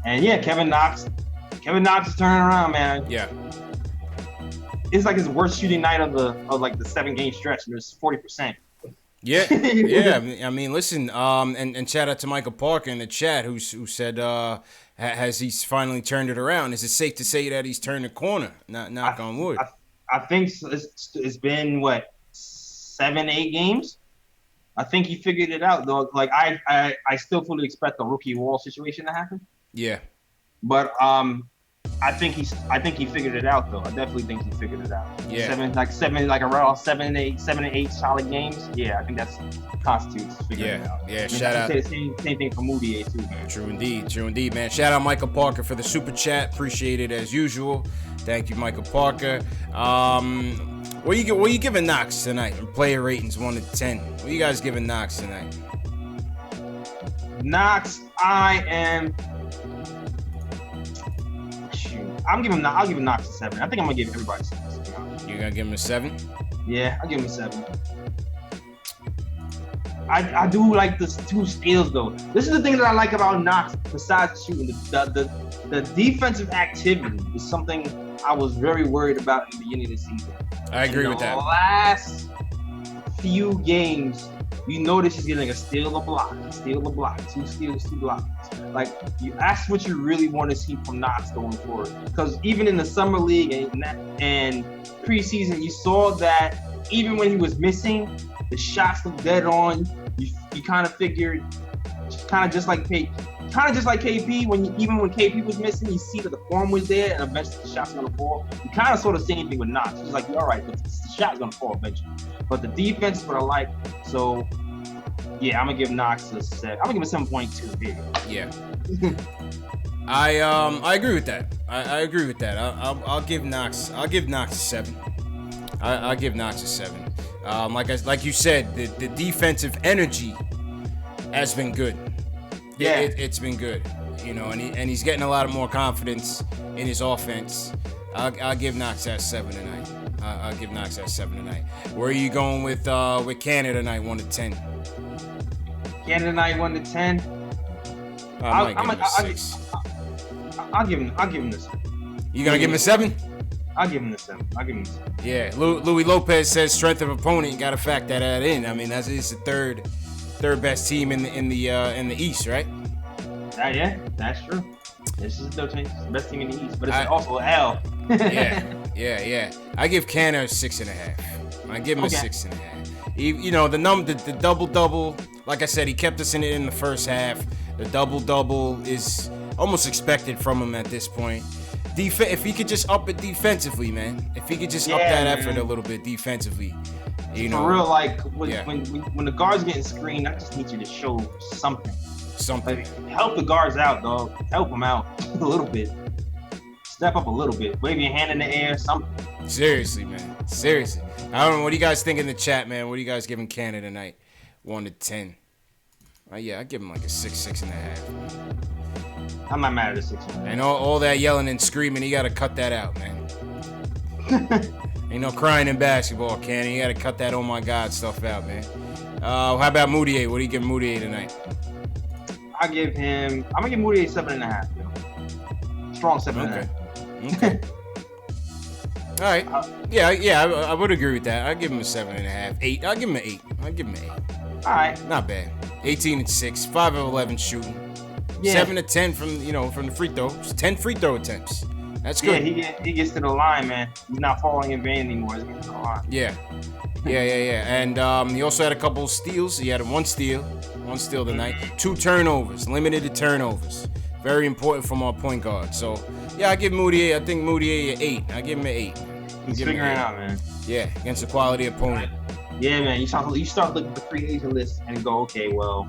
And yeah, Kevin Knox is turning around, man. Yeah. It's like his worst shooting night of the 7-game stretch. There's 40%. Yeah, yeah. I mean, listen. And shout out to Michael Parker in the chat who said, has he finally turned it around? Is it safe to say that he's turned the corner? Knock on wood. I think it's been what 7-8 games. I think he figured it out though. Like I still fully expect the rookie wall situation to happen. Yeah. But I think he figured it out though. I definitely think he figured it out. Yeah. Around 7 to 8 solid games. Yeah, I think that's constitutes figuring it out. Yeah. Shout out. Say the same thing for Mudiay too. Man. True indeed, man. Shout out Michael Parker for the super chat. Appreciate it as usual. Thank you, Michael Parker. What you giving Knox tonight? Player ratings 1 to 10. What you guys giving Knox tonight? Knox, I'll give him Knox a 7. I think I'm gonna give everybody 7. You're gonna give him a 7? Yeah, I'll give him a 7. I do like the 2 steals though. This is the thing that I like about Knox besides shooting. The defensive activity is something I was very worried about in the beginning of the season. I agree with that. The last few games, you notice he's getting a steal, a block, 2 steals, 2 blocks. Like, that's what you really want to see from Knox going forward. Because even in the summer league and preseason, you saw that even when he was missing, the shots looked dead on. You kind of figured, kind of just like KP, when KP was missing, you see that the form was there, and eventually the shot's gonna fall. You kind of saw the same thing with Knox. He's like, all right, but the shot's gonna fall eventually. But the defense is what I like. So, yeah, I'm gonna give Knox a 7. I'm gonna give him 7.2 here. Yeah. I agree with that. I agree with that. I'll give Knox a 7. I'll give Knox a 7. Like you said, the defensive energy has been good. Yeah, it's been good. You know, and he's getting a lot of more confidence in his offense. I'll give Knox that 7 tonight. I'll give Knox that 7 tonight. Where are you going with Kanter tonight, 1 to 10? Kanter tonight, 1 to 10. I'll give him a 6. I'll give him this. You gonna give him a 7? I'll give him the 7. Yeah, Louis Lopez says strength of opponent. You gotta factor that in. I mean, it's the third best team in the East, right? Yeah, that's true. This is the best team in the East, but it's also an L. yeah. I give Kanter a 6.5. I give him a 6.5. You know, the double-double. Like I said, he kept us in it in the first half. The double-double is almost expected from him at this point. If he could just up it defensively, man. If he could just up that effort a little bit defensively. You know, for real, like when the guards getting screened, I just need you to show something. Like, help the guards out, dog. Help them out a little bit. Step up a little bit. Wave your hand in the air, something. Seriously, man. Seriously. I don't know. What do you guys think in the chat, man? What are you guys giving Kanter tonight? 1 to 10. Yeah, I give him like a 6, 6.5. I'm not mad at a 6.5. And all that yelling and screaming, he got to cut that out, man. Ain't no crying in basketball, Kanter. You got to cut that oh my God stuff out, man. How about Mudiay? What do you give Mudiay tonight? I'm gonna give Mudiay 7.5. Strong 7.5. Okay. All right. I would agree with that. I'd give him a 7.5. 8. I'll give him an 8. All right. Not bad. 18 and 6. 5 of 11 shooting. Yeah. 7 to 10 from the free throws. 10 free throw attempts. That's good. Yeah, he gets to the line, man. He's not falling in vain anymore. He's getting to the line. Yeah. And he also had a couple of steals. He had 1 steal tonight. 2 turnovers. Limited to turnovers. Very important from our point guard. So, yeah, I give Mudiay. I think Mudiay an 8. I give him an 8. He's figuring it out, man. Yeah, against a quality opponent. Yeah, man. You start looking at the free agent list and go, okay, well,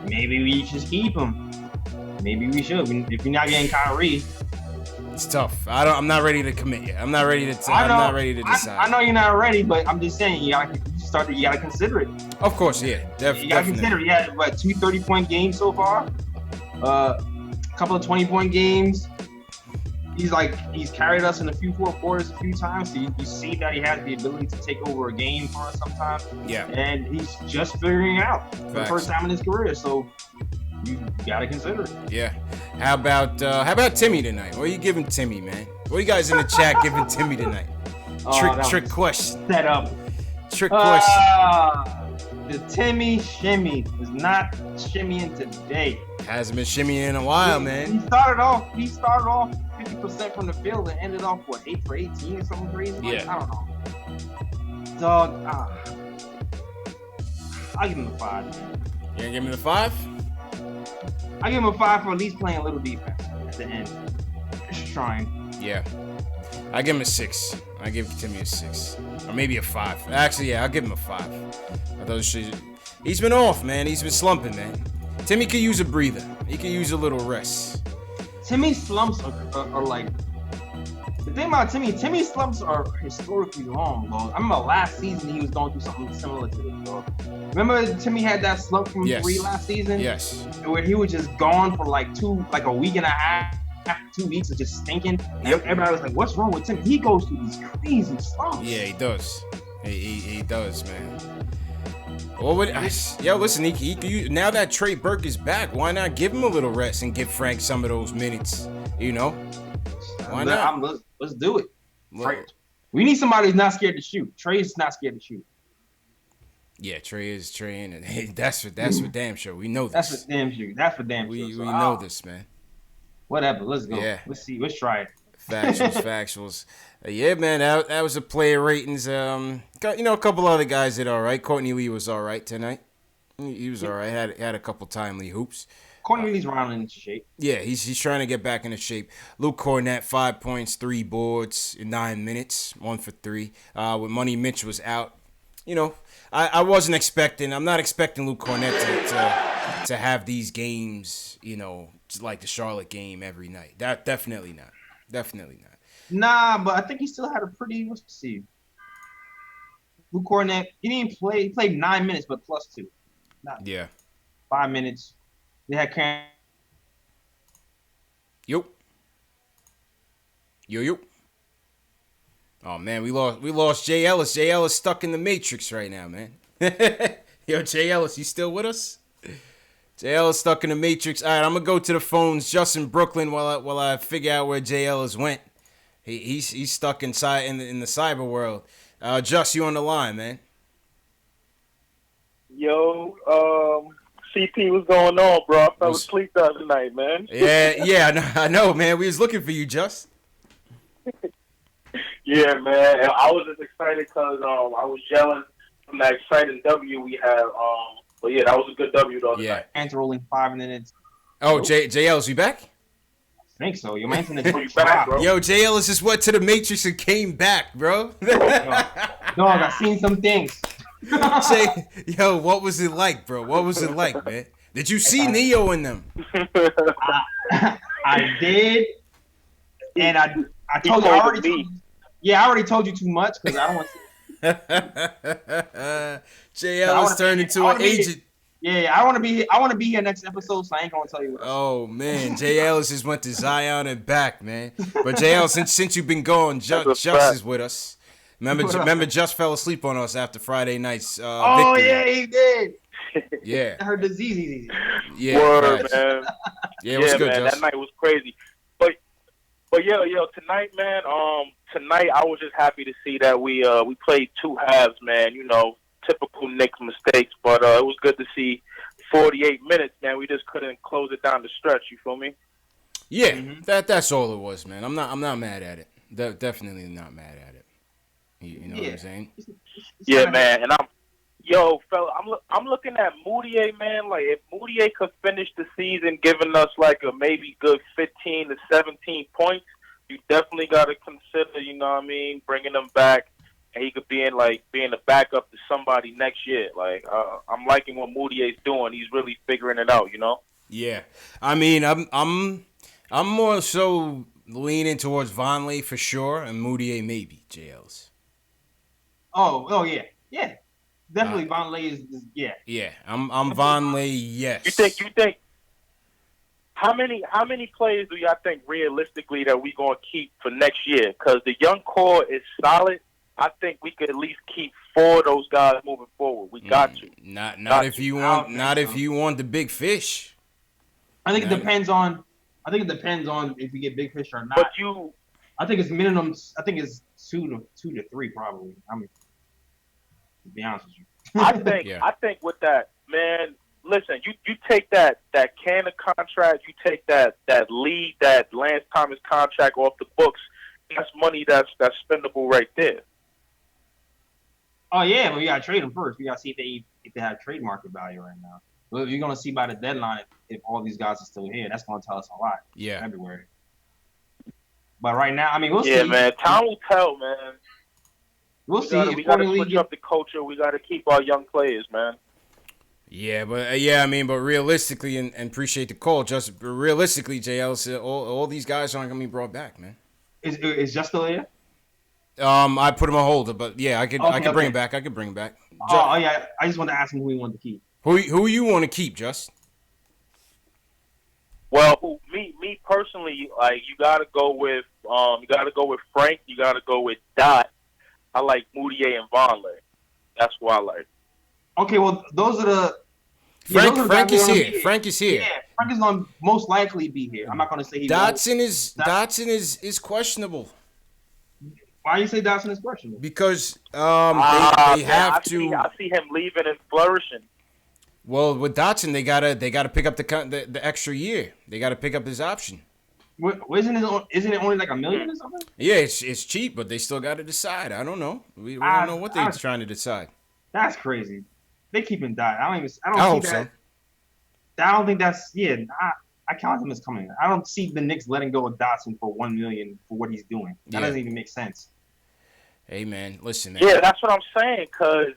maybe we should keep him. Maybe we should. If you're not getting Kyrie. It's tough. I'm not ready to commit yet. I'm not ready to decide. I know you're not ready, but I'm just saying you gotta consider it. Of course, yeah. You gotta consider it. Yeah, but 2 30-point games so far. A couple of 20-point games. He's carried us in a few fourth quarters a few times. So you see that he has the ability to take over a game for us sometimes. Yeah. And he's just figuring it out for the first time in his career. So you gotta consider it. Yeah. How about Timmy tonight? What are you giving Timmy, man? What are you guys in the chat giving Timmy tonight? Trick question. Set up. Trick question. The Timmy shimmy is not shimmying today. Hasn't been shimmying in a while, man. He started off 50% from the field and ended off 8 for 18 or something crazy. Yeah. I don't know. Dog, I'll give him a 5. Man. You gonna give me the 5? I give him a 5 for at least playing a little defense at the end. Just trying. Yeah. I give him a 6. I give Timmy a 6. Or maybe a 5. Actually, yeah, I'll give him a 5. I thought he's been off, man. He's been slumping, man. Timmy could use a breather. He could use a little rest. Timmy's slumps are like... The thing about Timmy's slumps are historically long, bro. I remember last season he was going through something similar to this, bro. Remember Timmy had that slump from 3 last season? Yes. Where he was just gone for like a week and a half, 2 weeks of just stinking. Yep. Everybody was like, what's wrong with Timmy? He goes through these crazy slumps. Yeah, he does. He does, man. Listen, he could now that Trey Burke is back, why not give him a little rest and give Frank some of those minutes? You know? Why not? Let's do it. Right. We need somebody who's not scared to shoot. Trey's not scared to shoot. Yeah, Trey is Trey, and hey, that's for damn sure. We know this. That's for damn sure. We know this, man. Whatever. Let's go. Yeah. Let's see. Let's try it. Factuals. Yeah, man. That was the player ratings. A couple other guys did all right. Courtney Lee was all right tonight. He was all right. Had a couple timely hoops. Courtney Lee's rounding into shape. Yeah, he's trying to get back into shape. Luke Cornett, 5 points, 3 boards in 9 minutes, 1 for 3. When Money Mitch was out, I'm not expecting Luke Cornett to have these games, like the Charlotte game every night. That definitely not. Nah, but I think he still had a pretty. Let's see. Luke Cornett, he didn't play. He played 9 minutes, but +2. Yeah. 5 minutes. They had Cam. Yo. Oh man, we lost Jay Ellis. Jay Ellis stuck in the Matrix right now, man. Yo, Jay Ellis, you still with us? Jay Ellis stuck in the Matrix. All right, I'm gonna go to the phones, just in Brooklyn, while I figure out where Jay Ellis went. He's stuck inside in the cyber world. Just, you on the line, man? Yo, CP, what's going on, bro? I fell asleep the other night, man. Yeah, I know, man. We was looking for you, Just. Yeah, man. And I was just excited because I was yelling from that exciting W we had. But yeah, that was a good W the other night. Hands rolling 5 minutes. Oh, Jay Ellis, you back? I think so. Your man's in the back, bro. Yo, Jay Ellis just went to the Matrix and came back, bro. Dog, I seen some things. Yo, what was it like, bro? What was it like, man? Did you see Neo in them? I did, and I told you I already told you too much because I don't want to. Jay Ellis turned into an agent. Yeah, I want to be here next episode, so I ain't gonna tell you. Oh man, Jay Ellis just went to Zion and back, man. But Jay Ellis, since you've been gone, Just is with us. Remember, Just fell asleep on us after Friday night's victory. Yeah, he did. Yeah. I heard the ZZ. Yeah, word, man. Yeah, it was good, man. Just. That night was crazy. But yo, tonight, man. Tonight I was just happy to see that we played 2 halves, man. Typical Knicks mistakes, but it was good to see 48 minutes, man. We just couldn't close it down the stretch. You feel me? Yeah, that's all it was, man. I'm not mad at it. Definitely not mad at it. You know what I'm saying? Yeah, man. And I'm looking at Mudiay, man. Like, if Mudiay could finish the season giving us like a maybe good 15 to 17 points, you definitely got to consider, bringing him back, and he could be in being a backup to somebody next year. Like, I'm liking what Mudiay's doing. He's really figuring it out, Yeah, I mean, I'm more so leaning towards Vonleh for sure, and Mudiay maybe. JL's. Oh yeah. Definitely Vonleh is yeah. Yeah, I'm Vonleh. Yes. You think? How many players do y'all think realistically that we gonna keep for next year? Because the young core is solid. I think we could at least keep 4 of those guys moving forward. We got to. Not if you want the big fish. I think it depends on if we get big fish or not. I think it's minimum. I think it's 2 to 3 probably. I mean, to be honest with you. I think with that, man. Listen, you take that Kanter contract, you take that lead, that Lance Thomas contract off the books. That's money that's spendable right there. Oh yeah, but we gotta trade them first. We gotta see if they have trade market value right now. Well, you're gonna see by the deadline if all these guys are still here. That's gonna tell us a lot. Yeah. February. But right now, I mean, we'll see. Yeah, man. Time will tell, man. We'll see. We gotta switch up the culture. We gotta keep our young players, man. Yeah, but but realistically, and appreciate the call. Just realistically, JL, all these guys aren't gonna be brought back, man. Is Just still here? I put him on hold, but yeah, I could bring him back. I could bring him back. Oh yeah, I just want to ask him who he wanted to keep. Who you want to keep, Just? Well, me personally, like you gotta go with Frank. You gotta go with Dot. I like Mudiay and Vonleh. That's what I like. Okay, well, those are the. Frank is here. Frank is here. Yeah, Frank is going to most likely be here. I'm not going to say he Dotson is questionable. Why you say Dotson is questionable? Because they have to. I see him leaving and flourishing. Well, with Dotson, they gotta pick up the extra year. They gotta pick up his option. Isn't it only like $1 million or something? Yeah, it's cheap, but they still got to decide. I don't know. We don't know what they're trying to decide. That's crazy. They keep him Dot. I hope so. I don't think that's I count him as coming. I don't see the Knicks letting go of Dotson for $1 million for what he's doing. That doesn't even make sense. Hey man, listen. Man. Yeah, that's what I'm saying. Because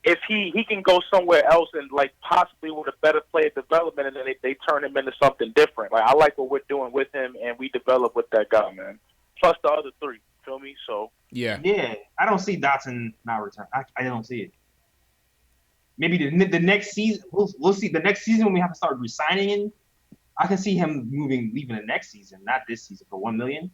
if he can go somewhere else and like possibly with a better player development, and then they turn him into something different. Like I like what we're doing with him, and we develop with that guy, man. Plus the other three, feel me? So yeah, I don't see Dotson not return. I don't see it. Maybe the next season, we'll see. The next season when we have to start resigning him, I can see him leaving the next season, not this season for $1 million.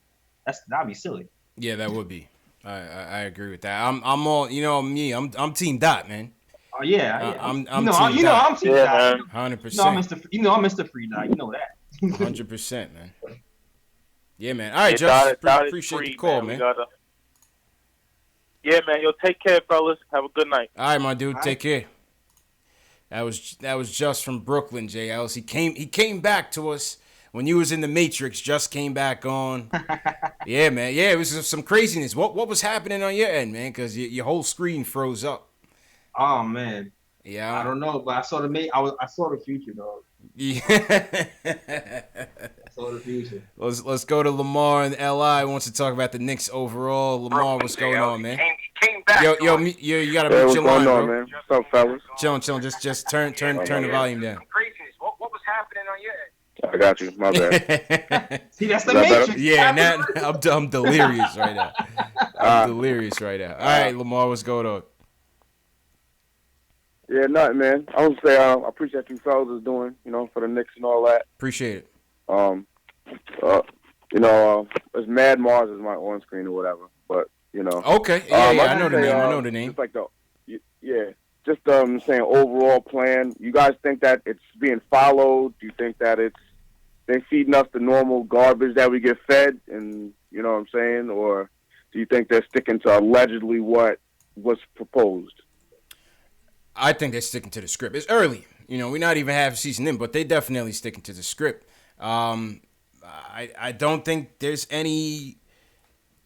That'd be silly. Yeah, that would be. I agree with that. I'm all me. I'm Team Dot, man. Oh yeah. I'm Team I'm Dot. Team Dot. 100%. I'm Mr. Free Dot. You know that. 100%, man. Yeah, man. All right, Josh. Appreciate the call, man. Yeah, man. Yo, take care, fellas. Have a good night. All right, my dude. Take care. That was just from Brooklyn, JLs. He came back to us when you was in the Matrix. Just came back on. Yeah, man. Yeah, it was some craziness. What was happening on your end, man? Because your whole screen froze up. Oh man. Yeah. I don't know, but I saw the future, dog. Yeah. I saw the future. Let's go to Lamar in LI. Wants to talk about the Knicks overall. Lamar, what's going on, man? Came back. Yo, you gotta mute your line, bro. Man? What's up, fellas? Chillin'. Just turn the volume down. What was happening on your end? I got you. My bad. See, that's the Matrix. Yeah, now I'm delirious right now. All right, Lamar, what's going on? Yeah, nothing, man. I would say I appreciate you fellas is doing, for the Knicks and all that. Appreciate it. It's Mad Mars is my on screen or whatever, but Okay. Yeah, I know the name. I know the name. Just like saying overall plan. You guys think that it's being followed? Do you think that they feeding us the normal garbage that we get fed, and you know what I'm saying, or do you think they're sticking to allegedly what was proposed? I think they're sticking to the script. It's early. We're not even half a season in, but they definitely sticking to the script. I don't think there's any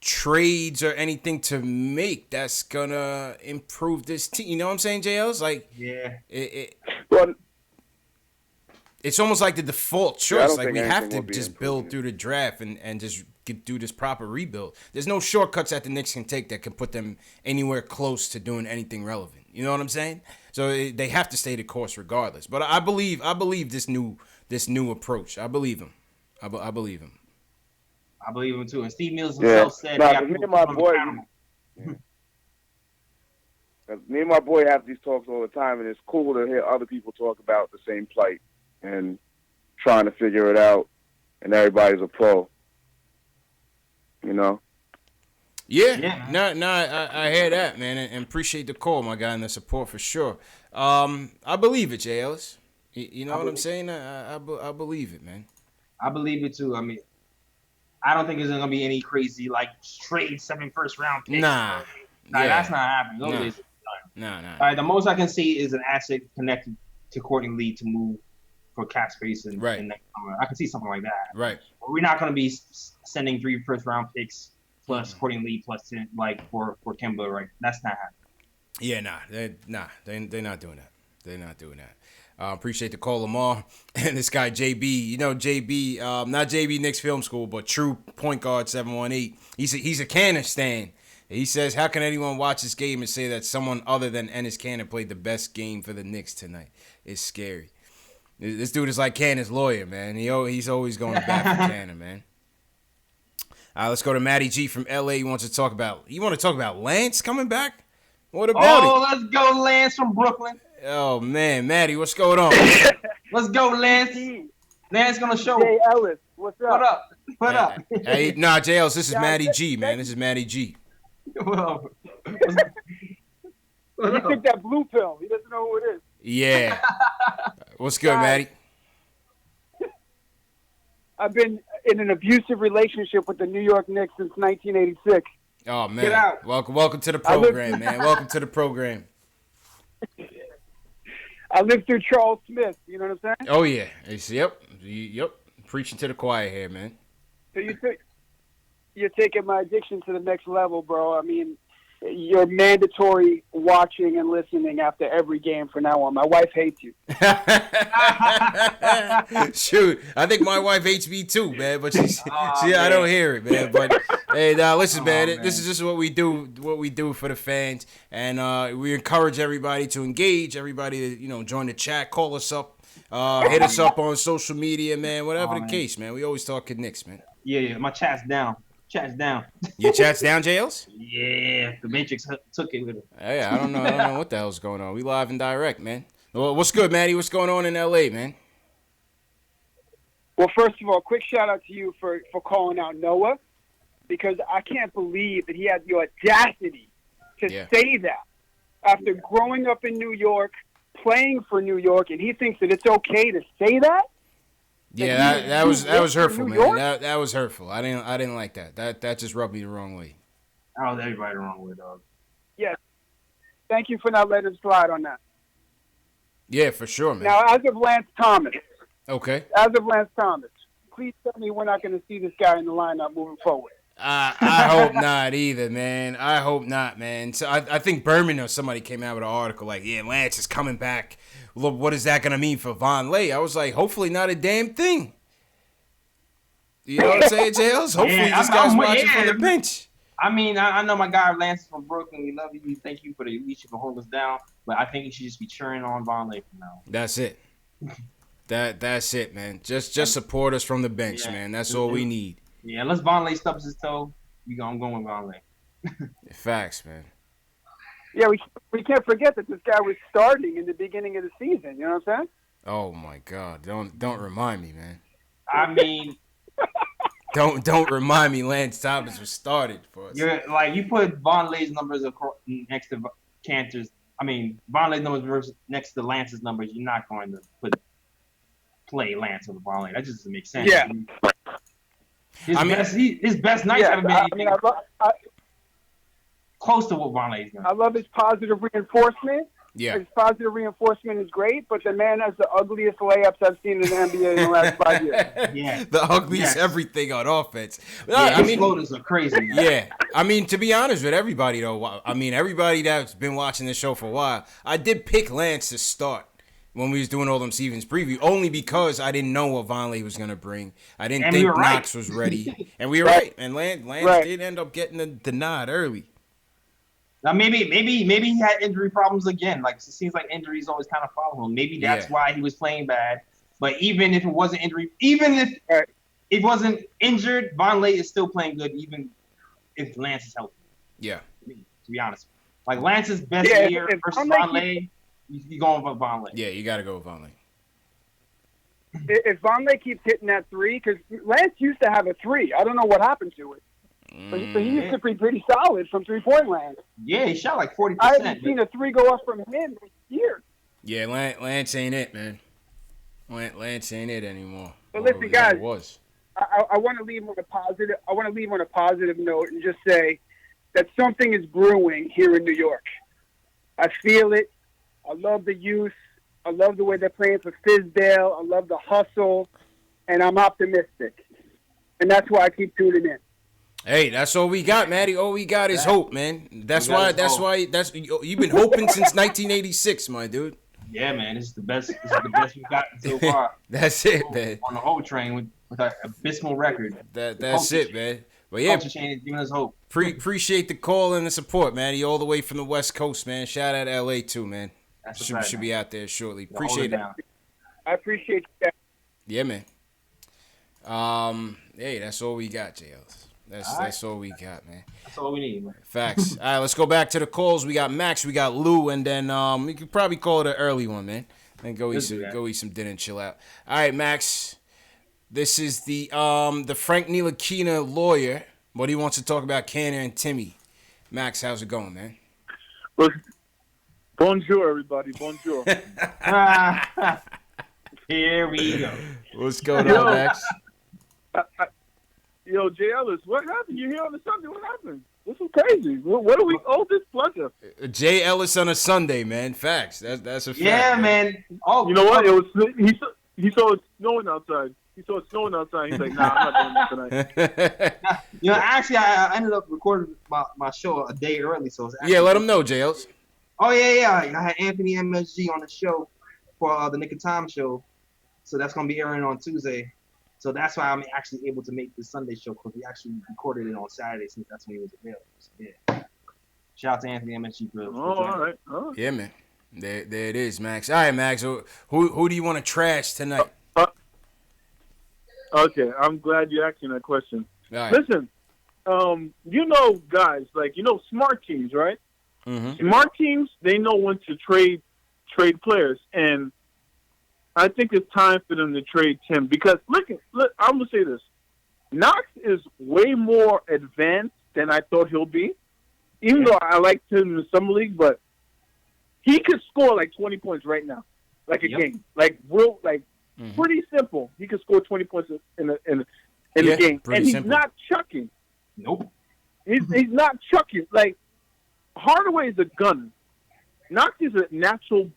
trades or anything to make that's gonna improve this team. You know what I'm saying, JL's? Like, yeah. It's almost like the default choice. Like, we have to just build through the draft and just do this proper rebuild. There's no shortcuts that the Knicks can take that can put them anywhere close to doing anything relevant. You know what I'm saying? So they have to stay the course regardless. But I believe this new approach. I believe him. I believe him. I believe him too. And Steve Mills himself said, me and my boy have these talks all the time, and it's cool to hear other people talk about the same plight and trying to figure it out, and everybody's a pro. Yeah. No, I hear that, man, and appreciate the call, my guy, and the support for sure. I believe it, J. Ellis. You know what I'm saying? I believe it, man. I believe it too. I mean, I don't think there's gonna be any crazy trade 7 first round picks. Nah, that's not happening. Those days are Nah. All right, the most I can see is an asset connected to Courtney Lee to move for cap space in next summer. I can see something like that. Right. But we're not going to be sending 3 first-round picks plus Courtney Lee plus 10, like for Kemba. Right? That's not happening. Yeah, they're not doing that. They're not doing that. Appreciate the call, Lamar. And this guy, JB. You know, JB, not JB Knicks Film School, but true point guard 718. He's a Kanter stan. He says, how can anyone watch this game and say that someone other than Enes Kanter played the best game for the Knicks tonight? It's scary. This dude is like Kanter's lawyer, man. He's always going back for Kanter, man. Let's go to Matty G from LA. You want to talk about Lance coming back? What about it? Oh, let's go, Lance from Brooklyn. Oh, man. Maddie, what's going on? Let's go, Lance. Lance going to show. Jay Ellis, what's up? What up? Hey, nah, Jay Ellis, this is Matty G, man. This is Matty G. Well, he took that blue pill. He doesn't know who it is. Yeah. What's good, Maddie? I've been in an abusive relationship with the New York Knicks since 1986. Oh, man. Get out. Welcome to the program, man. Welcome to the program. I lived through Charles Smith. You know what I'm saying? Oh, yeah. Yep. Preaching to the choir here, man. So you're taking my addiction to the next level, bro. I mean, you're mandatory watching and listening after every game from now on. My wife hates you. Shoot, I think my wife hates me too, man. But I don't hear it, man. But hey, listen, man. This is just what we do for the fans, and we encourage everybody to engage. Everybody to join the chat, call us up, hit us up on social media, man. Whatever the case, man. We always talk Knicks, man. Yeah, my chat's down. Chat's down. Your chat's down, JLs? Yeah, the Matrix took it with it. Hey, I don't know what the hell's going on. We live and direct, man. Well, what's good, Maddie? What's going on in LA, man? Well, first of all, quick shout out to you for calling out Noah, because I can't believe that he had the audacity to say that after growing up in New York, playing for New York, and he thinks that it's okay to say that. Yeah, that was hurtful, man. That was hurtful. I didn't like that. That just rubbed me the wrong way. I was everybody the wrong way, dog. Yeah. Thank you for not letting him slide on that. Yeah, for sure, man. Now, as of Lance Thomas. Okay. As of Lance Thomas, please tell me we're not going to see this guy in the lineup moving forward. I hope not either, man. I hope not, man. So I think Berman or somebody came out with an article like, yeah, Lance is coming back. Look, what is that going to mean for Von Lay? I was like, hopefully not a damn thing. You know what I'm saying, Jails? Hopefully this guy's watching from the bench. I mean, I know my guy Lance from Brooklyn. We love you. Thank you for the leadership and holding us down. But I think he should just be cheering on Von Lay from now. That's it. That's it, man. Just support us from the bench, man. That's all we need. Yeah, unless Von Lay stubs his toe, I'm going with Von Lay. Facts, man. Yeah, we can't forget that this guy was starting in the beginning of the season. You know what I'm saying? Oh my God! Don't remind me, man. I mean, don't remind me. Lance Thomas was started for us. You're like you put Von Lay's numbers next to Kanter's. I mean, Von Lay's numbers next to Lance's numbers. You're not going to play Lance over Von Lay. That just doesn't make sense. Yeah. His best nights haven't been anything close to what Von Lay's done. I love his positive reinforcement. Yeah. His positive reinforcement is great, but the man has the ugliest layups I've seen in the NBA in the last 5 years. Yeah. The ugliest everything on offense. His floaters are crazy. Yeah. I mean, to be honest with everybody, though, everybody that's been watching this show for a while, I did pick Lance to start when we was doing all them Stevens preview, only because I didn't know what Von Lay was going to bring. I didn't think Knox was ready. And we were right. And Lance did end up getting the nod early. Now maybe he had injury problems again. Like it seems like injuries always kind of follow him. Maybe that's why he was playing bad. But even if it wasn't injury, even if it wasn't injured, Von Lay is still playing good, even if Lance is healthy. Yeah. To be honest, like Lance's best year versus Von Lay, you going with Von Lay. Yeah, you got to go with Von Lay. If Von Lay keeps hitting that three, because Lance used to have a three. I don't know what happened to it. But he used to be pretty solid from three-point land. Yeah, he shot like 40%. I haven't seen a three go up from him in years. Yeah, Lance ain't it, man. Lance ain't it anymore. But listen, guys, I want to leave on a positive. I want to leave on a positive note and just say that something is brewing here in New York. I feel it. I love the youth. I love the way they're playing for Fizdale. I love the hustle, and I'm optimistic. And that's why I keep tuning in. Hey, that's all we got, Matty. All we got is hope, man. That's why you've been hoping since 1986, my dude. Yeah, man, this is the best. This is the best we've gotten so far. That's it, man. On the whole train with our abysmal record. That's it, man. But yeah, culture change is giving us hope. Appreciate the call and the support, Matty. All the way from the West Coast, man. Shout out to LA too, man. Should be out there shortly. Appreciate it. I appreciate that. Yeah, man. Hey, that's all we got, JLs. That's all we got, man. That's all we need, man. Facts. All right, let's go back to the calls. We got Max, we got Lou, and then we could probably call it an early one, man. And go eat some dinner and chill out. All right, Max. This is the Frank Ntilikina lawyer. What he wants to talk about Kanter and Timmy. Max, how's it going, man? Well, bonjour, everybody. Bonjour. Here we go. What's going on, Max? Yo, Jay Ellis, what happened? You're here on a Sunday. What happened? This is crazy. What do we owe this pleasure? Jay Ellis on a Sunday, man. Facts. That's a fact. Yeah, man. Oh, you know what? It was he saw it snowing outside. He saw it snowing outside. He's like, nah, I'm not doing this tonight. You know, actually, I ended up recording my show a day early, so yeah. Let him know, Jay Ellis. Oh yeah. I had Anthony MSG on the show for the Nick of Time show, so that's gonna be airing on Tuesday. So that's why I'm actually able to make this Sunday show, because we actually recorded it on Saturday since that's when he was available. So, yeah. Shout out to Anthony MSG for all right. Yeah, man. There it is, Max. All right, Max. Who do you want to trash tonight? Okay, I'm glad you asked me that question. Right. Listen, you know, guys, smart teams, right? Mm-hmm. Smart teams, they know when to trade players, and I think it's time for them to trade Tim, because look, I'm gonna say this: Knox is way more advanced than I thought he'll be. Even though I liked him in the summer league, but he could score like 20 points right now, like a game, pretty simple. He could score 20 points in a game, and he's not chucking. Nope. He's not chucking. Like, Hardaway is a gunner. Knox is a natural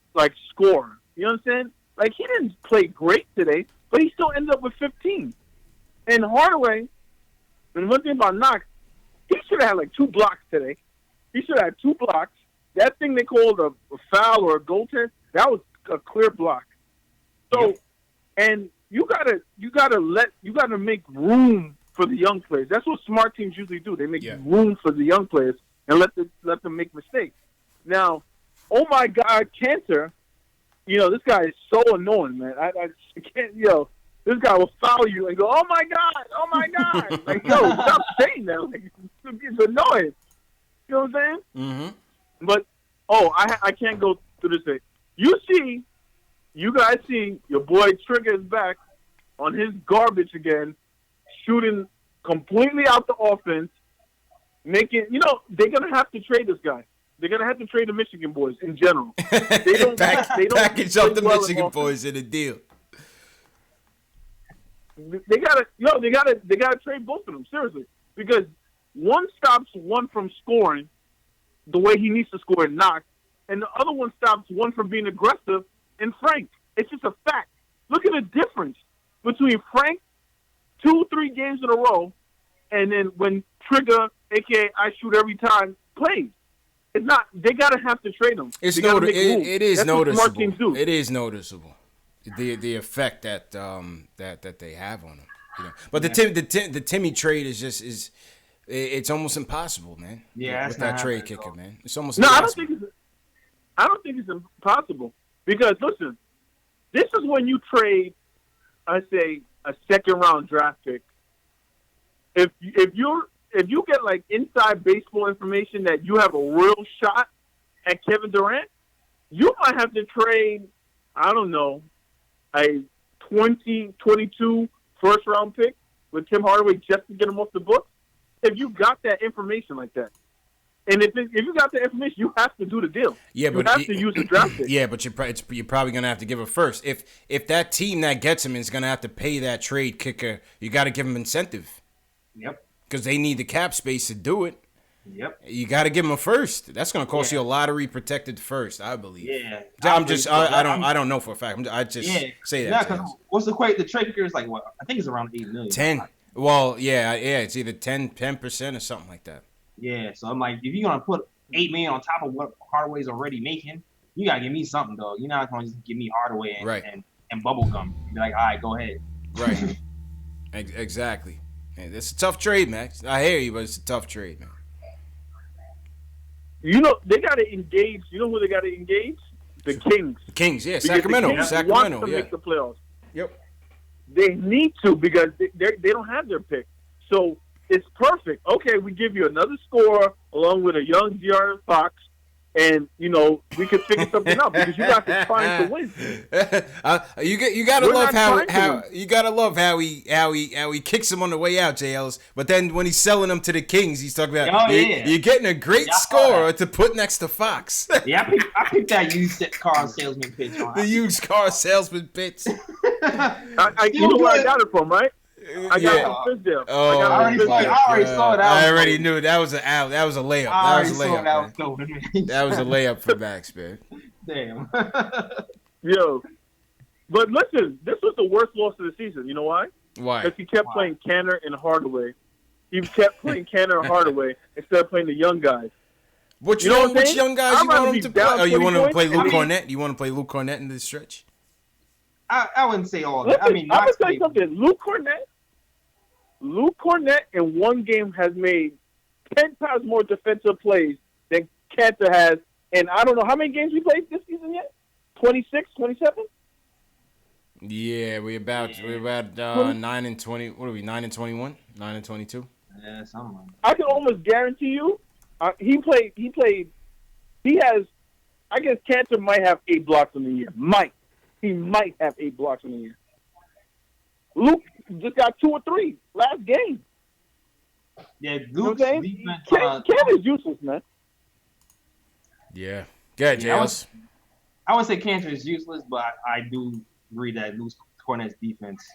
scorer. You understand? Like, he didn't play great today, but he still ended up with 15. And Hardaway, and one thing about Knox, he should have had 2 blocks today. He should have had 2 blocks. That thing they called a foul or a goaltend, that was a clear block. So, and you gotta make room for the young players. That's what smart teams usually do. They make room for the young players and let them make mistakes. Now, oh my God, Kanter, this guy is so annoying, man. I can't, this guy will foul you and go, oh my God. Like, stop saying that. It's annoying. You know what I'm saying? Mm-hmm. But, I can't go through this thing. You guys see your boy Trigger is back on his garbage again, shooting completely out the offense, making, they're going to have to trade this guy. They're going to have to trade the Michigan boys in general. They don't package up the Michigan boys in a deal. They gotta trade both of them, seriously. Because one stops one from scoring the way he needs to score in Knox, and the other one stops one from being aggressive in Frank. It's just a fact. Look at the difference between Frank 2-3 games in a row, and then when Trigger, aka I shoot every time, plays. It's not. They gotta have to trade him. It is noticeable. It is noticeable. The effect that they have on him. But the Timmy trade is it's almost impossible, man. Yeah, with that trade kicker, man. It's almost impossible. I don't think it's impossible, because listen, this is when you trade, I say, a second-round draft pick. If you get inside baseball information that you have a real shot at Kevin Durant, you might have to trade, I don't know, a 2022 first-round pick with Tim Hardaway just to get him off the book. If you got that information like that. And if you got that information, you have to do the deal. Yeah, you have to use the draft pick. Yeah, but you're probably going to have to give it first. If that team that gets him is going to have to pay that trade kicker, you got to give him incentive. Yep. Because they need the cap space to do it. Yep. You got to give him a first. That's going to cost you a lottery protected first, I believe. Yeah. I don't know for a fact. I just say that. Yeah, because what's the trade kicker is like what? I think it's around $8 million. 10. Well, yeah, it's either 10% or something like that. Yeah, so I'm like, if you're gonna put $8 million on top of what Hardaway's already making, you gotta give me something, dog. You're not gonna just give me Hardaway and bubble gum. You're like, all right, go ahead. Right. Exactly. And it's a tough trade, Max. I hear you, but it's a tough trade, man. You know, they got to engage. You know who they got to engage? The Kings. The Kings, yeah. Because Sacramento. the Kings Sacramento, want to make the playoffs. Yep. They need to because they don't have their pick. So it's perfect. Okay, we give you another scorer along with a young De'Aaron Fox, and you know we can figure something out because you guys are trying to win. You gotta love how he kicks him on the way out, JLs. But then when he's selling them to the Kings, he's talking about you're getting a great scorer to put next to Fox. Yeah, I picked that used car salesman pitch on. The used car salesman pitch. You know where I got it from, right? I got it from Fizzle. Oh, I already saw that. I already knew that was a layup. That was a layup. That was a layup for Max, man. Damn. Yo, but listen, this was the worst loss of the season. You know why? Why? Because he kept playing Kanter and Hardaway. He kept playing Kanter and Hardaway instead of playing the young guys. Which young guys you want him to play? Oh, you want him to play Luke Cornett? You want to play Luke Cornett in this stretch? I wouldn't say all that. Listen, I mean, I'm gonna tell you something. Luke Cornett in one game has made 10 times more defensive plays than Kanter has. And I don't know how many games he played this season yet? 26, 27? Yeah, we're about 9 and 20. What are we? 9 and 21? 9 and 22? Yeah, something like that. I can almost guarantee you, he has. I guess Kanter might have 8 blocks in the year. He might have 8 blocks in the year. Luke just got 2 or 3 last game. Yeah, Luke's defense. Kanter's useless, man. Yeah. Good, Jails. I would say Kanter is useless, but I do agree that Luke Cornett's defense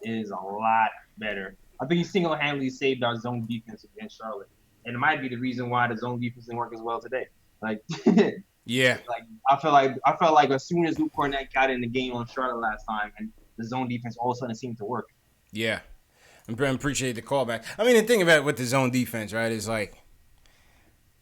is a lot better. I think he single-handedly saved our zone defense against Charlotte, and it might be the reason why the zone defense didn't work as well today. Like, yeah, like I felt like as soon as Luke Cornett got in the game on Charlotte last time, and the zone defense all of a sudden seemed to work. Yeah, I appreciate the callback. I mean, the thing about it with the zone defense, right, is like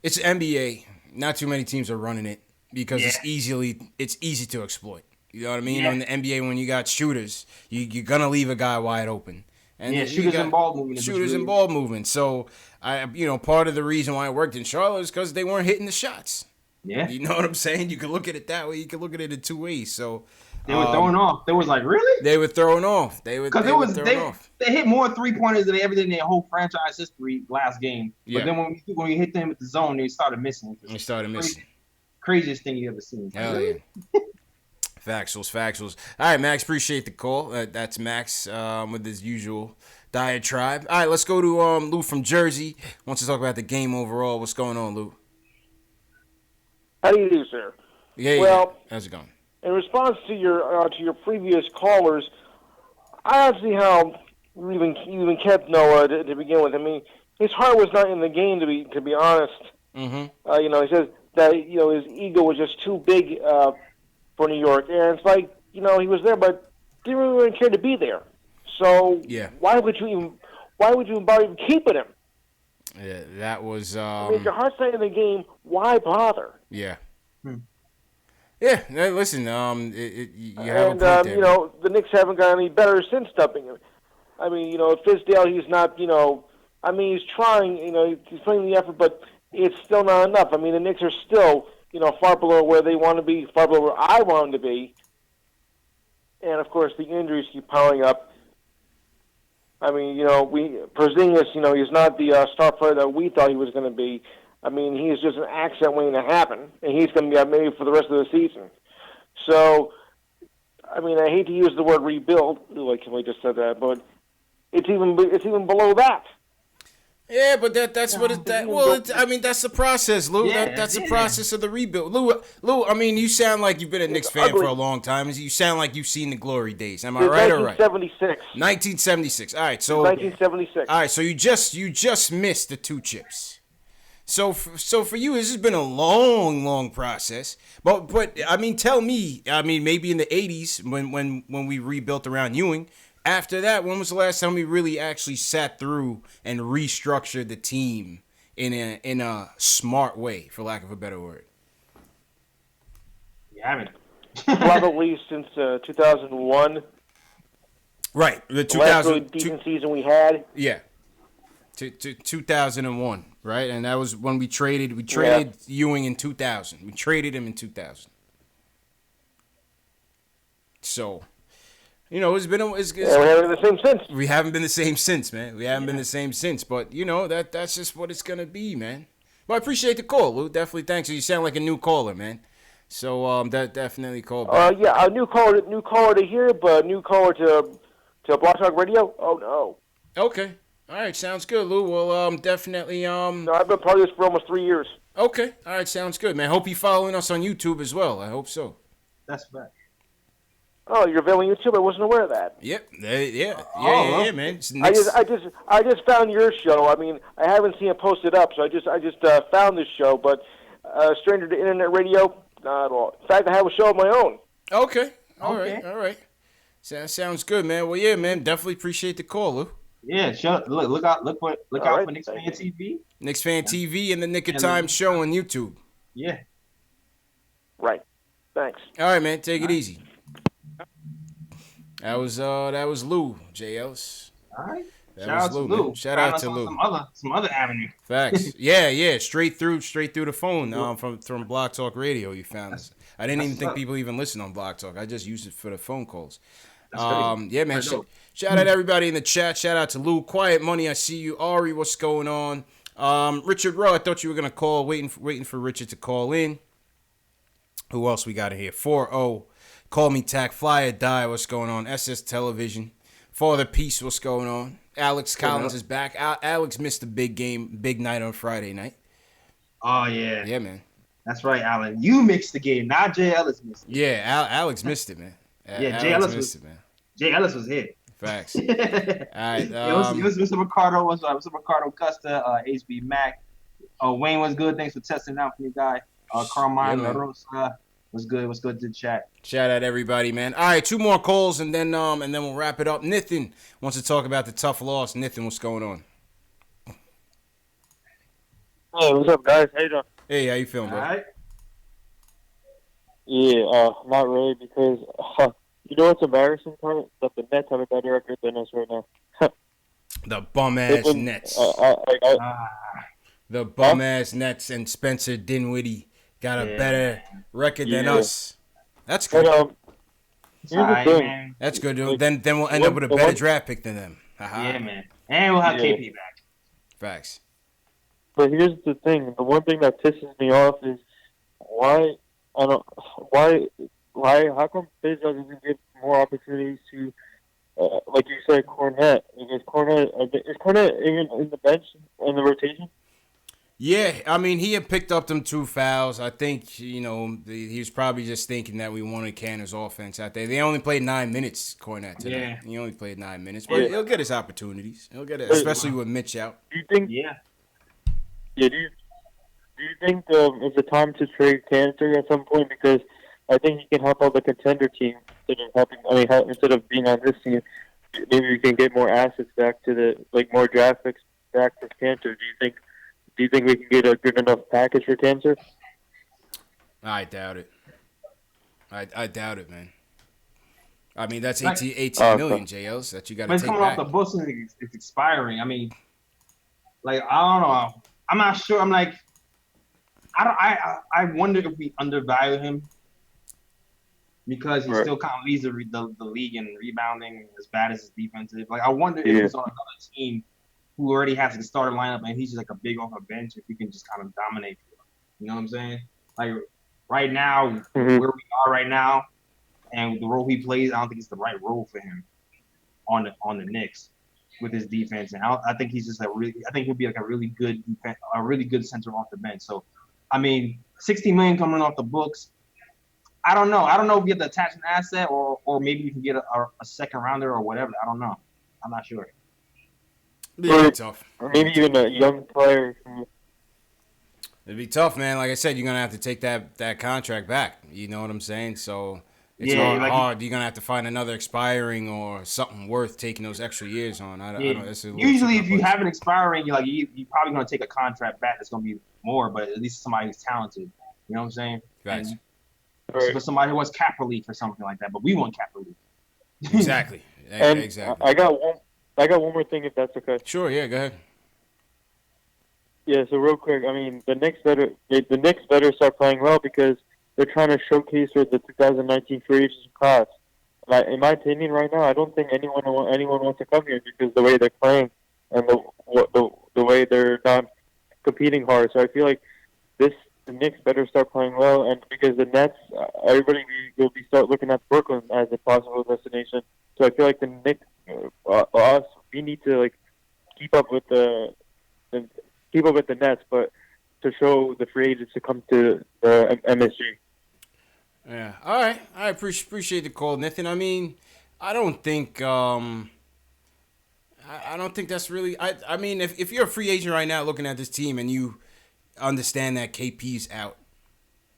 it's NBA. Not too many teams are running it because it's easy to exploit. You know what I mean? In the NBA, when you got shooters, you're gonna leave a guy wide open. And shooters and ball movement. And ball movement. So part of the reason why it worked in Charlotte is because they weren't hitting the shots. Yeah. You know what I'm saying? You can look at it that way. You can look at it in 2 ways. So they were throwing off. They was like, really? They were throwing off. They hit more 3-pointers than they ever did in their whole franchise history last game. Yeah. But then when we hit them with the zone, they started missing. Craziest thing you ever seen. Hell yeah. Factuals. All right, Max, appreciate the call. That's Max with his usual diatribe. All right, let's go to Lou from Jersey. Wants to talk about the game overall. What's going on, Lou? How do you do, sir? Yeah. Well, how's it going? In response to your previous callers, I don't see how you even kept Noah to begin with. I mean, his heart was not in the game, to be honest. Mm-hmm. He says that his ego was just too big for New York, and it's like he was there, but didn't really care to be there. So why would you even bother keeping him? Yeah, that was. I mean, if your heart's not in the game, why bother? Yeah. Yeah. Listen. You have a point there. The Knicks haven't got any better since dumping him. I mean, Fizdale, he's not. I mean, he's trying. He's putting the effort, but it's still not enough. I mean, the Knicks are still, far below where they want to be, far below where I want them to be. And of course, the injuries keep piling up. I mean, Porzingis, he's not the star player that we thought he was going to be. I mean, he's just an accident waiting to happen, and he's going to be out maybe for the rest of the season. So, I mean, I hate to use the word rebuild, like we just said that, but it's even below that. Yeah, but that's what it. I mean, that's the process, Lou. Yeah, that's the process of the rebuild, Lou. I mean, you sound like you've been a Knicks fan for a long time. You sound like you've seen the glory days. Am I right or right? 1976. 1976. All right, so 1976. All right, so you just missed the 2 chips. So for you, this has been a long process. But I mean, tell me. I mean, maybe in the '80s when we rebuilt around Ewing. After that, when was the last time we really actually sat through and restructured the team in a smart way, for lack of a better word? You haven't. Probably since 2001. Right, the last really decent season we had. Yeah, to 2001, right, and that was when we traded Ewing in 2000. We traded him in 2000. So. You know, it's been we haven't been the same since. We haven't been the same since, man. We haven't been the same since. But you know that's just what it's gonna be, man. Well, I appreciate the call, Lou. Definitely thanks. You sound like a new caller, man. So that definitely called back. Yeah, a new caller to here, but a new caller to Block Talk Radio. Oh no. Okay. All right, sounds good, Lou. Well, definitely. No, I've been part of this for almost 3 years. Okay. All right, sounds good, man. Hope you're following us on YouTube as well. I hope so. That's right. Oh, you're available on YouTube? I wasn't aware of that. Yep. Yeah, man. I just found your show. I mean, I haven't seen it posted up, so I just found this show. But stranger to internet radio, not at all. In fact, I have a show of my own. Okay. All right. Sounds good, man. Well, yeah, man. Definitely appreciate the call, Lou. Yeah, sure. Look out for KnicksFanTV. KnicksFanTV and the Nick of Time show on YouTube. Yeah. Right. Thanks. All right, man. Take it easy. That was Lou, J. Ellis. All right. Shout out to Lou. Shout out to Lou. Some other avenue. Facts. Yeah. Straight through the phone from Block Talk Radio. You found us. I didn't even think people even listen on Block Talk. I just used it for the phone calls. Yeah, man. Shout out everybody in the chat. Shout out to Lou. Quiet Money. I see you. Ari, what's going on? Richard Rowe. I thought you were gonna call. Waiting for Richard to call in. Who else we got in here? 4-0. Call Me Tack, Fly or Die, what's going on? SS Television, Father Peace, what's going on? Alex Collins is back. Alex missed the big night on Friday night. Oh, yeah. Yeah, man. That's right, Alan. You mixed the game, not Jay Ellis missed it. Yeah, Alex missed it, man. Jay Ellis missed it, man. Jay Ellis was here. Facts. All right. It was Mr. Ricardo. Mr. Ricardo Custa, HB Mac. Wayne was good. Thanks for testing out for me, guy. Carmine Rosa. Was good to chat. Shout out everybody, man. All right, 2 more calls and then we'll wrap it up. Nathan wants to talk about the tough loss. Nathan, what's going on? Hey, what's up, guys? How you doing? Hey, how you feeling, bro? All right. Yeah, not really, because you know what's embarrassing, part that the Nets have a better record than us right now. The bum ass Nets. The bum ass Nets and Spencer Dinwiddie got a better record than us. That's good. That's good. Like, then we'll end up with a better draft pick than them. Yeah, man. And we'll have KP back. Facts. But here's the thing. The one thing that pisses me off is why how come Fizz doesn't give more opportunities to, like you said, Cornette? Is Cornette even in the bench in the rotation? Yeah, I mean, he had picked up them 2 fouls. I think, he was probably just thinking that we wanted Kanter's offense out there. They only played 9 minutes, Cornette, today. Yeah. He only played 9 minutes. But he'll get his opportunities. He'll get it, especially with Mitch out. Do you think? Yeah. Do you think it's a time to trade Kanter at some point? Because I think he can help out the contender team instead of being on this team. Maybe we can get more assets back to more draft picks back for Kanter. Do you think we can get a good enough package for Kanter? I doubt it. I doubt it, man. I mean, that's 18 million, JLs, that you got to take back. It's coming off the books and it's expiring. I mean, I don't know. I'm not sure. I'm like, I wonder if we undervalue him because he still kind of leads the league in rebounding as bad as his defense is. I wonder if he's on another team who already has a starter lineup and he's just a big off a bench, if he can just kind of dominate. You know what I'm saying? Right now, where we are right now, and the role he plays, I don't think it's the right role for him on the Knicks with his defense. And I think he's just I think he'll be a really good center off the bench. So, I mean, $60 million coming off the books. I don't know. I don't know if we have to attach an asset or maybe we can get a second rounder or whatever. I don't know. I'm not sure. Yeah, tough. Or maybe even a young player It'd be tough, man. Like I said, you're gonna have to take that contract back. You know what I'm saying? So it's hard. You're gonna have to find another expiring or something worth taking those extra years on. Usually, if you have an expiring, you're probably gonna take a contract back that's gonna be more, but at least somebody who's talented. You know what I'm saying? Right. For somebody who wants cap relief or something like that, but we want cap relief. Exactly. And exactly. I got one more thing, if that's okay. Sure. Yeah. Go ahead. Yeah. So real quick, I mean, the Knicks better start playing well because they're trying to showcase for the 2019 free agents class. In my opinion, right now, I don't think anyone wants to come here because the way they're playing and the way they're not competing hard. So I feel like the Knicks better start playing well, and because the Nets, everybody will start looking at Brooklyn as a possible destination. So I feel like the Knicks, us, we need to keep up with the Nets, but to show the free agents to come to MSG. Yeah. All right. I appreciate the call, Nathan. I mean, I don't think I don't think that's really. I mean, if you're a free agent right now looking at this team and you understand that KP's out,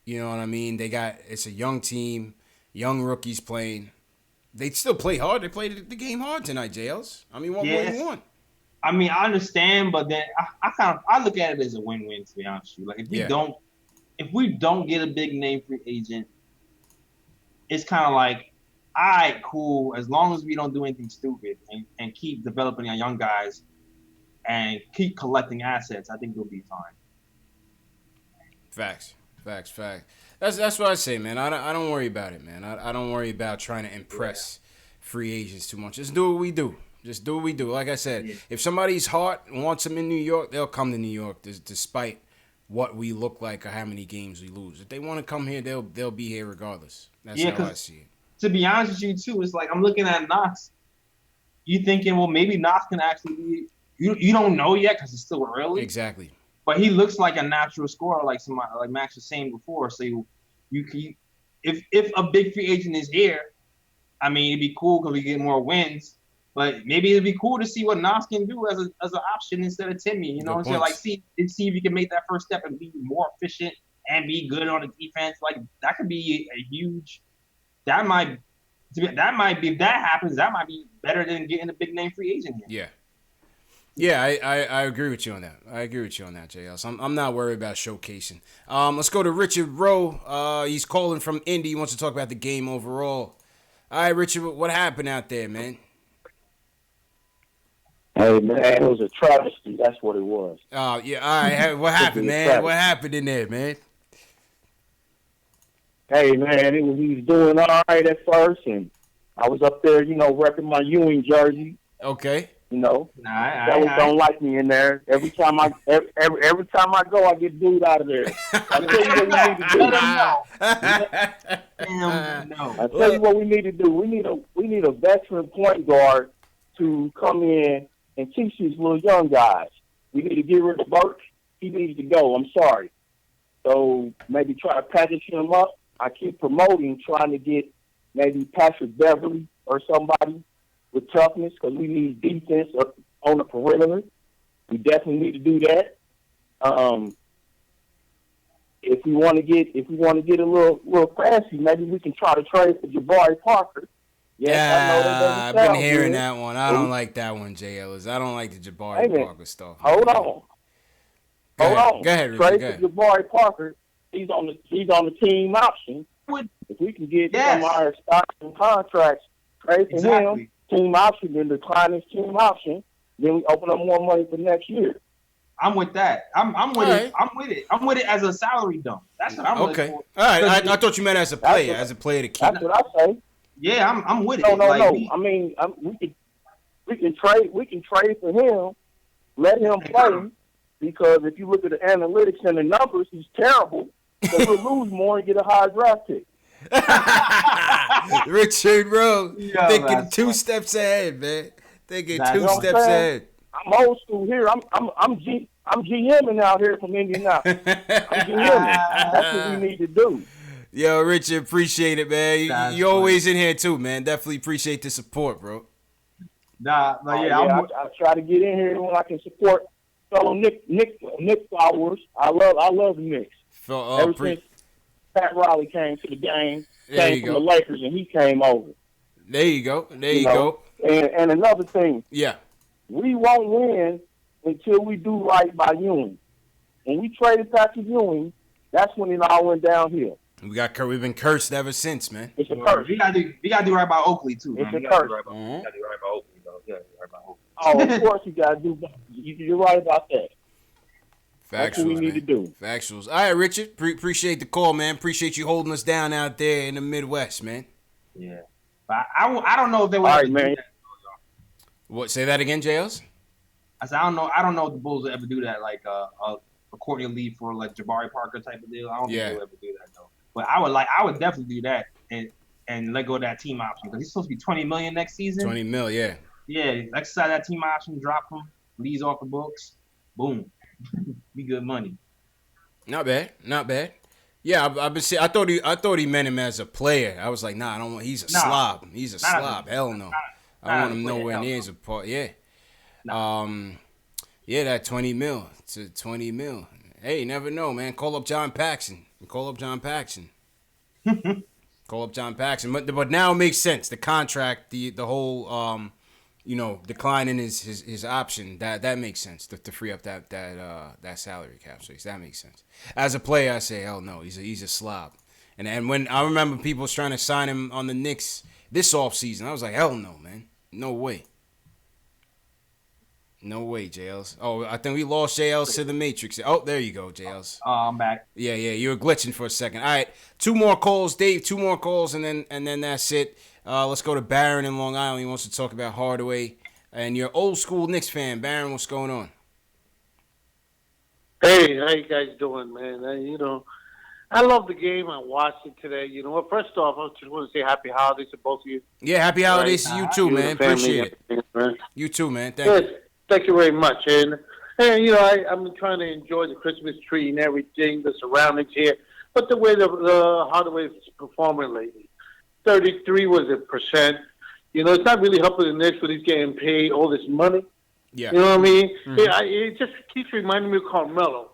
you know what I mean? It's a young team, young rookies playing. They still play hard. They played the game hard tonight, JLs. I mean, what more do you want? I mean, I understand, but then I look at it as a win-win, to be honest with you. Like if we don't get a big name free agent, it's kind of like, all right, cool. As long as we don't do anything stupid and keep developing our young guys and keep collecting assets, I think we'll be fine. Facts. That's what I say, man. I don't worry about it, man. I don't worry about trying to impress free agents too much. Just do what we do. Like I said, if somebody's hot and wants them in New York, they'll come to New York despite what we look like or how many games we lose. If they want to come here, they'll be here regardless. That's how I see it. To be honest with you, too, it's like I'm looking at Knox. You thinking, well, maybe Knox can actually be. You don't know yet because it's still early. Exactly. But he looks like a natural scorer, like Max was saying before. So if a big free agent is here, I mean, it'd be cool because we get more wins. But maybe it'd be cool to see what Nas can do as an option instead of Timmy. You know what I'm saying? See if he can make that first step and be more efficient and be good on the defense. Like that could be a huge. That might be if that happens. That might be better than getting a big name free agent here. Yeah. Yeah, I agree with you on that. JL. So I'm not worried about showcasing. Let's go to Richard Rowe. He's calling from Indy. He wants to talk about the game overall. All right, Richard, what happened out there, man? Hey, man, it was a travesty. That's what it was. Oh, yeah. All right. What happened, man? What happened in there, man? Hey, man, he was doing all right at first, and I was up there, repping my Ewing jersey. Okay. Don't like me in there. Every time I go, I get booed out of there. I tell you what we need to do. I tell you what we need to do. We need a veteran point guard to come in and teach these little young guys. We need to get rid of Burke. He needs to go. I'm sorry. So maybe try to package him up. I keep promoting, trying to get maybe Patrick Beverly or somebody with toughness because we need defense on the perimeter. We definitely need to do that. If we want to get a little fancy, maybe we can try to trade for Jabari Parker. I've been hearing that one. I don't like that one, J. Ellis. I don't like the Jabari Parker stuff. Hold on. Go ahead, Richard. Trade for Jabari Parker. He's on the team option. If we can get some of our stocks and contracts, trade for him, team option, then decline his team option, then we open up more money for next year. I'm with that. I'm with it. I'm with it. I'm with it as a salary dump. That's what I'm okay. All right. I thought you meant as a player, to keep. That's what I say. Yeah, I'm with it. No. I mean, we can trade for him, let him play, because if you look at the analytics and the numbers, he's terrible. So we'll lose more and get a high draft pick. Richard Rowe, thinking two steps ahead, man. Thinking two steps ahead. I'm old school here. I'm GMing out here from Indianapolis. I'm GMing. That's what we need to do. Yo, Richard, appreciate it, man. You always in here too, man. Definitely appreciate the support, bro. I try to get in here when I can support fellow Knicks followers. I love the Knicks. Ever since Pat Riley came to the game, came from the Lakers, and he came over. There you go. There you go. And another thing. Yeah. We won't win until we do right by Ewing. When we traded Patrick Ewing, that's when it all went downhill. We've been cursed ever since, man. It's a curse. We gotta do right by Oakley too. It's man. a curse. We gotta do right by Oakley, though. Yeah, right by Oakley. Oh, of course you gotta do. You're right about that. That's what we need to do. Factuals. All right, Richard. Appreciate the call, man. Appreciate you holding us down out there in the Midwest, man. Yeah, but I don't know if they would. All right, man. What? Say that again, JLs? I said I don't know if the Bulls will ever do that, like a Courtney Lee for like Jabari Parker type of deal. I don't think they'll ever do that though. But I would definitely do that and let go of that team option because he's supposed to be $20 million next season. 20 mil, yeah. Yeah, exercise that team option, drop him, leaves off the books, boom, be good money. Not bad. Yeah, I thought he meant him as a player. I was like, nah, I don't want. He's a slob. He's a slob. Hell no. I want him nowhere near as a part. Yeah. Yeah, that 20 mil to 20 mil. Hey, you never know, man. Call up John Paxson. Call up John Paxson. But now it makes sense. The contract, the whole, decline in his option. That makes sense to free up that salary cap space. That makes sense. As a player, I say, hell no, he's a slob. And when I remember people was trying to sign him on the Knicks this offseason, I was like, hell no, man, no way. No way, JLs. Oh, I think we lost JLs to the Matrix. Oh, there you go, JLs. Oh, I'm back. Yeah, you were glitching for a second. All right, 2 more calls, Dave. 2 more calls, and then that's it. Let's go to Barron in Long Island. He wants to talk about Hardaway. And you're old school Knicks fan. Barron, what's going on? Hey, how you guys doing, man? I love the game. I watched it today. You know what? First off, I just want to say happy holidays to both of you. Yeah, happy holidays to you too, man. Appreciate it. Man. You too, man. Thank you. Thank you very much. And I'm trying to enjoy the Christmas tree and everything, the surroundings here. But the way the Hardaway is performing lately, 33 was a percent. It's not really helping the Knicks when he's getting paid all this money. Yeah. You know what I mean? Mm-hmm. It just keeps reminding me of Carmelo.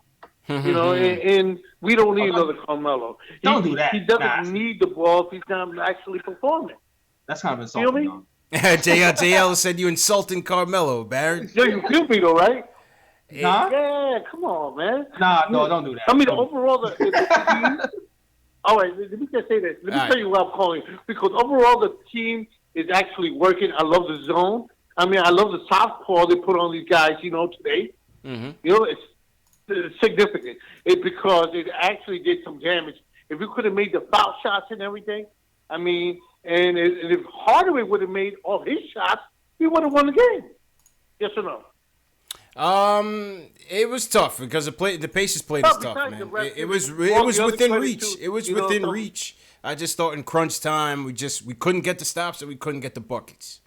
And we don't need another Carmelo. Don't do that. He doesn't need the ball if he's not actually performing. That's kind of insulting. You know what JL said you insulting Carmelo, Barron. Yeah, you feel me though, right? Nah. Yeah, come on, man. No, don't do that. I mean, overall, the team. All right, let me just say this. Let me tell you what I'm calling. Because overall, the team is actually working. I love the zone. I mean, I love the southpaw they put on these guys, today. Mm-hmm. It's significant. Because it actually did some damage. If we could have made the foul shots and everything, I mean, and if Hardaway would have made all his shots, we would have won the game. Yes or no? It was tough because the Pacers played us tough, man. It was within reach. It was within reach. I just thought in crunch time we couldn't get the stops and we couldn't get the buckets.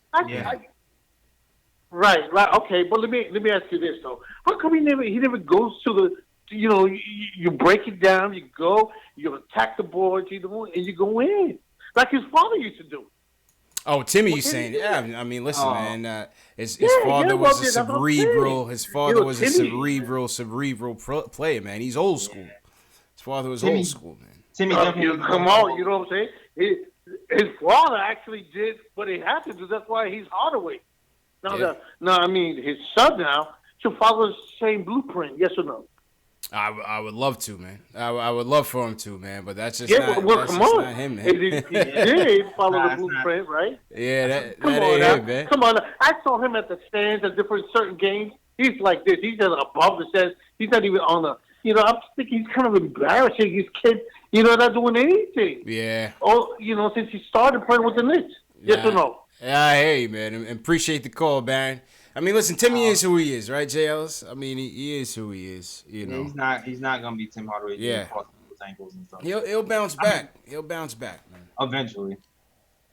Right. Okay, but let me ask you this though: how come he never goes to the you break it down, you go, you attack the boards, and you go in like his father used to do. Oh, Timmy, you saying? Yeah, I mean, listen, man. His father was a cerebral. His father was a cerebral player, man. He's old school. His father was old school, man. Timmy, come on, you know what I'm saying? His father actually did what he had to do. That's why he's Hardaway. Now, I mean, his son now should follow the same blueprint. Yes or no? I would love to, man. I would love for him to, man. But that's just not him, man. He did follow the blueprint, right? Yeah, that ain't him, man. Come on. I saw him at the stands at certain games. He's like this. He's just above the stands. He's not even on the. I'm thinking he's kind of embarrassing his kid. Not doing anything. Yeah. Oh, since he started playing with the Knicks. Yes or no? Yeah, I hear you, man. And appreciate the call, Baron. I mean, listen, Timmy is who he is, right, JLs? I mean, he is who he is. He's not gonna be Tim Hardaway. Yeah. Ankles and stuff. He'll bounce back. He'll bounce back, man. Eventually.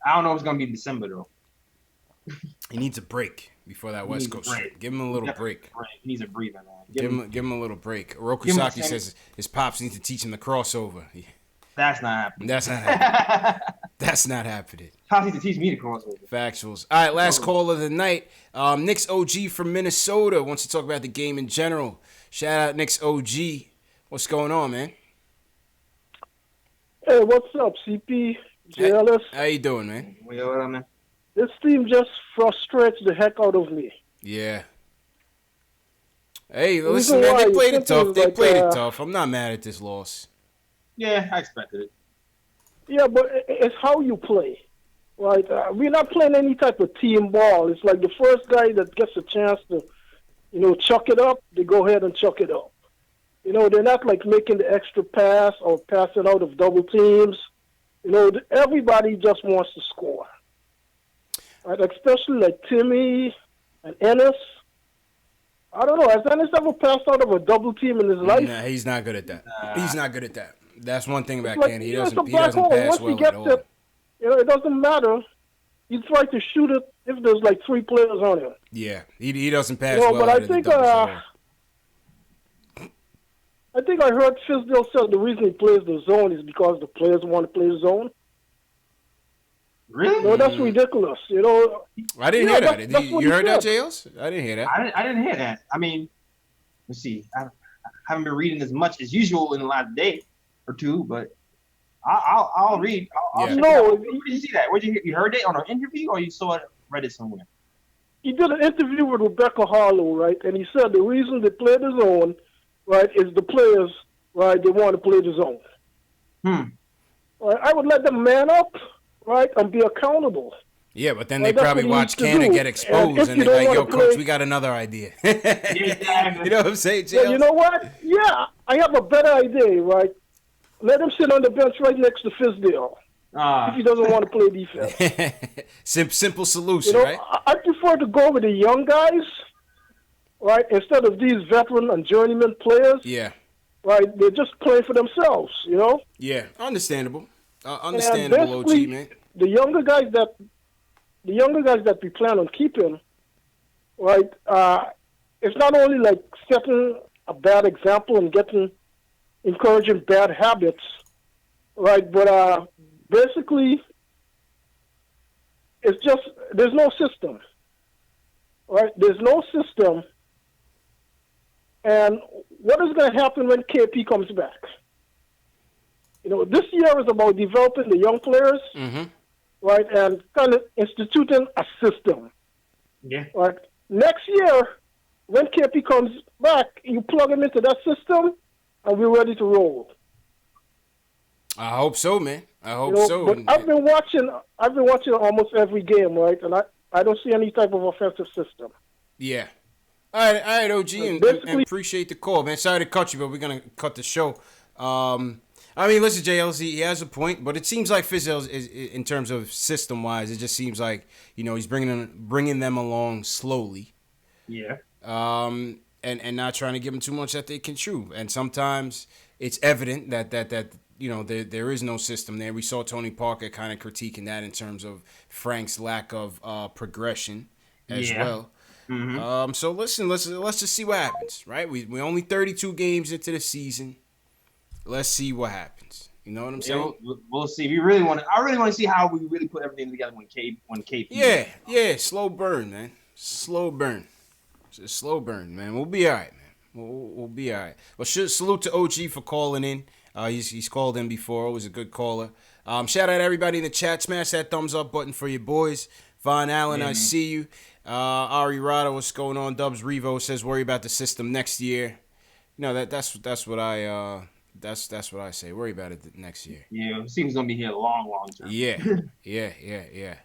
I don't know if it's gonna be December though. He needs a break before that West Coast trip. Give him a little break. He needs a breather, Give man. him a little break. Orokusaki says his pops need to teach him the crossover. That's not happening. That's not happening. That's not happening. How he to teach me to crossover? Factuals. All right, last call of the night. Knicks OG from Minnesota wants to talk about the game in general. Shout out Knicks OG. What's going on, man? Hey, what's up, CP? JLS? How you doing, man? What up, man? This team just frustrates the heck out of me. Yeah. Hey, listen, man, they played it tough. They played it tough. I'm not mad at this loss. Yeah, I expected it. Yeah, but it's how you play. Right? We're not playing any type of team ball. It's like the first guy that gets a chance to, chuck it up, they go ahead and chuck it up. They're not like making the extra pass or passing out of double teams. Everybody just wants to score. Right? Especially like Timmy and Enes. I don't know. Has Enes ever passed out of a double team in his life? Nah, he's not good at that. He's not good at that. That's one thing about Like, Candy. He it's doesn't a black hole. pass Once well he gets at all. it, it doesn't matter. You try to shoot it if there's like 3 players on him. Yeah, he doesn't pass But well I out of the think doubles at all. I think I heard Fizzle said the reason he plays the zone is because the players want to play the zone. Really? No, that's ridiculous. I didn't hear that. That's what You he heard that, said. JLs? I didn't hear that. I didn't hear that. I mean, let's see. I haven't been reading as much as usual in the last day or two, but I'll read. I'll check it out. Where did you see that? Where'd you hear? You heard it on an interview, or you saw it read it somewhere? He did an interview with Rebecca Harlow, right? And he said the reason they play the zone, right, is the players, right, they want to play the zone. Right, I would let them man up, right, and be accountable. Yeah, but then Well, they that's probably what he watch needs to Cannon do. get exposed, If and you they're don't like, "Yo, wanna coach, play- we got another idea." You know what I'm saying, But JLs? you know what? Yeah, I have a better idea, right? Let him sit on the bench right next to Fizdale if he doesn't want to play defense. Simple solution, right? I prefer to go with the young guys, right, instead of these veteran and journeyman players. Yeah, Right, they're just playing for themselves, yeah, understandable, And understandable, OG, basically, man. The younger guys that we plan on keeping, right? It's not only like setting a bad example and encouraging bad habits, right? But basically, it's just there's no system, right? There's no system, and what is going to happen when KP comes back? This year is about developing the young players, right, and kind of instituting a system. Yeah. Right. Next year, when KP comes back, you plug him into that system, and we're ready to roll. I hope so, man. I hope so. But I've been watching almost every game, right, and I don't see any type of offensive system. Yeah. All right, OG, and appreciate the call, man. Sorry to cut you, but we're gonna cut the show. I mean, listen, JLC, he has a point, but it seems like Fizzle is in terms of system wise, it just seems like he's bringing them along slowly. Yeah. And not trying to give them too much that they can chew. And sometimes it's evident that there is no system there. We saw Tony Parker kind of critiquing that in terms of Frank's lack of progression as well. Mm-hmm. So listen, let's just see what happens, right? We only 32 games into the season. Let's see what happens. You know what I'm saying? We'll see. I really want to see how we really put everything together when KP. Yeah. Slow burn, man. Slow burn. It's a slow burn, man. We'll be all right, man. We'll be all right. Well, salute to OG for calling in. He's called in before. Always a good caller. Shout out to everybody in the chat. Smash that thumbs up button for your boys. Von Allen, I see you. Ari Rada, what's going on? Dubs Revo says worry about the system next year. That's what I that's what I say. Worry about it next year. Yeah, it seems gonna be here long term. Yeah.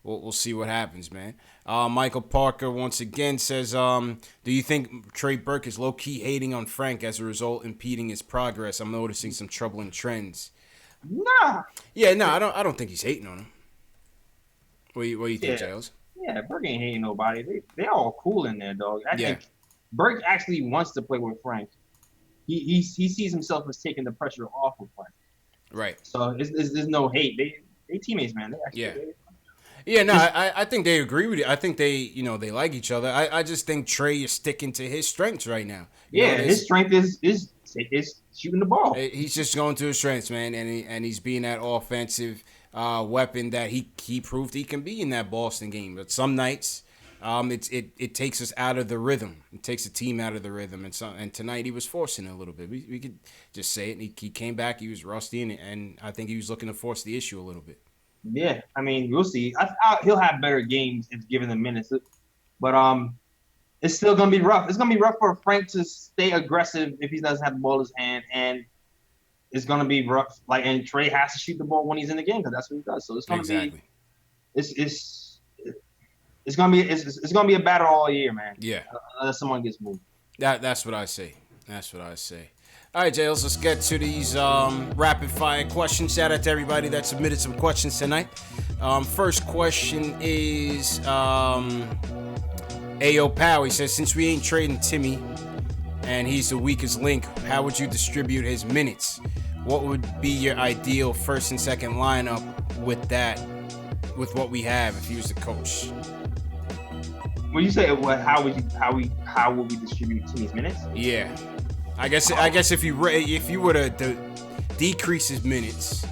We'll see what happens, man. Michael Parker once again says, do you think Trey Burke is low-key hating on Frank as a result impeding his progress? I'm noticing some troubling trends. Nah. Yeah, no, I don't think he's hating on him. What do you think, Giles? Yeah, Burke ain't hating nobody. They all cool in there, dog. I think Burke actually wants to play with Frank. He sees himself as taking the pressure off of Frank. Right. So there's no hate. They teammates, man. I think they agree with you. I think they like each other. I just think Trey is sticking to his strengths right now. His strength is shooting the ball. He's just going to his strengths, man, and he's being that offensive weapon that he proved he can be in that Boston game. But some nights, it takes us out of the rhythm. It takes the team out of the rhythm. And tonight he was forcing it a little bit. We could just say it. He came back. He was rusty, and I think he was looking to force the issue a little bit. Yeah, I mean, we'll see. He'll have better games if given the minutes. But it's still going to be rough. It's going to be rough for Frank to stay aggressive if he doesn't have the ball in his hand. And it's going to be rough. And Trey has to shoot the ball when he's in the game because that's what he does. So it's going to be it's going to be a battle all year, man. Yeah. Unless someone gets moved. That's what I say. All right, Jails, let's get to these rapid-fire questions. Shout out to everybody that submitted some questions tonight. First question is Ayo Pow. He says, since we ain't trading Timmy and he's the weakest link, how would you distribute his minutes? What would be your ideal first and second lineup with what we have if he was the coach? When you say how would we distribute Timmy's minutes? Yeah. I guess if you were to decrease his minutes,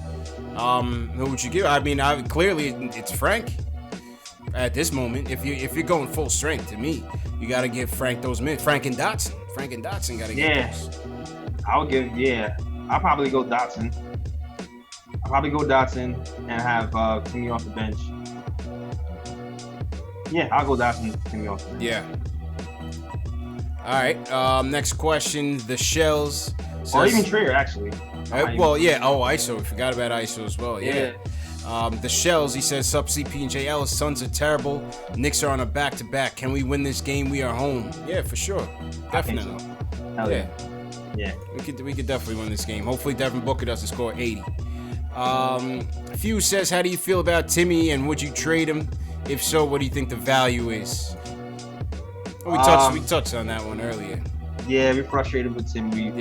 who would you give? I mean, clearly it's Frank at this moment. If you're going full strength, to me, you got to give Frank those minutes. Frank and Dotson got to get those. I'll probably go Dotson. And have Timmy off the bench. Yeah, I'll go Dotson, Timmy off the bench. Yeah. All right. Next question. The Shells. Says, or even Trier, actually. ISO. We forgot about ISO as well. Yeah. The Shells. He says, "Sup, CP and JL. Suns are terrible. Knicks are on a back-to-back. Can we win this game? We are home." Yeah, for sure. Definitely. So. Hell yeah. Yeah. We could definitely win this game. Hopefully, Devin Booker doesn't score 80. Few says, "How do you feel about Timmy? And would you trade him? If so, what do you think the value is?" We touched on that one earlier. Yeah, we're frustrated with Tim. We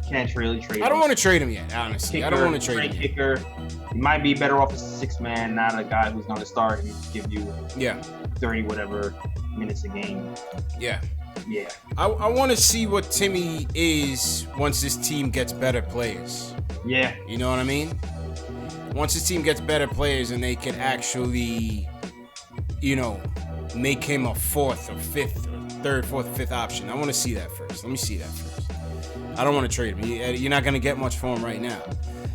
can't really trade him. I don't want to trade him yet, honestly. I don't want to trade him kicker. He might be better off as a six-man, not a guy who's going to start and give you 30 whatever minutes a game. Yeah. Yeah. I want to see what Timmy is once this team gets better players. Yeah. You know what I mean? Once this team gets better players and they can actually, make him a fourth or fifth or third, fourth, fifth option. I want to see that first. Let me see that first. I don't want to trade him. You're not going to get much for him right now.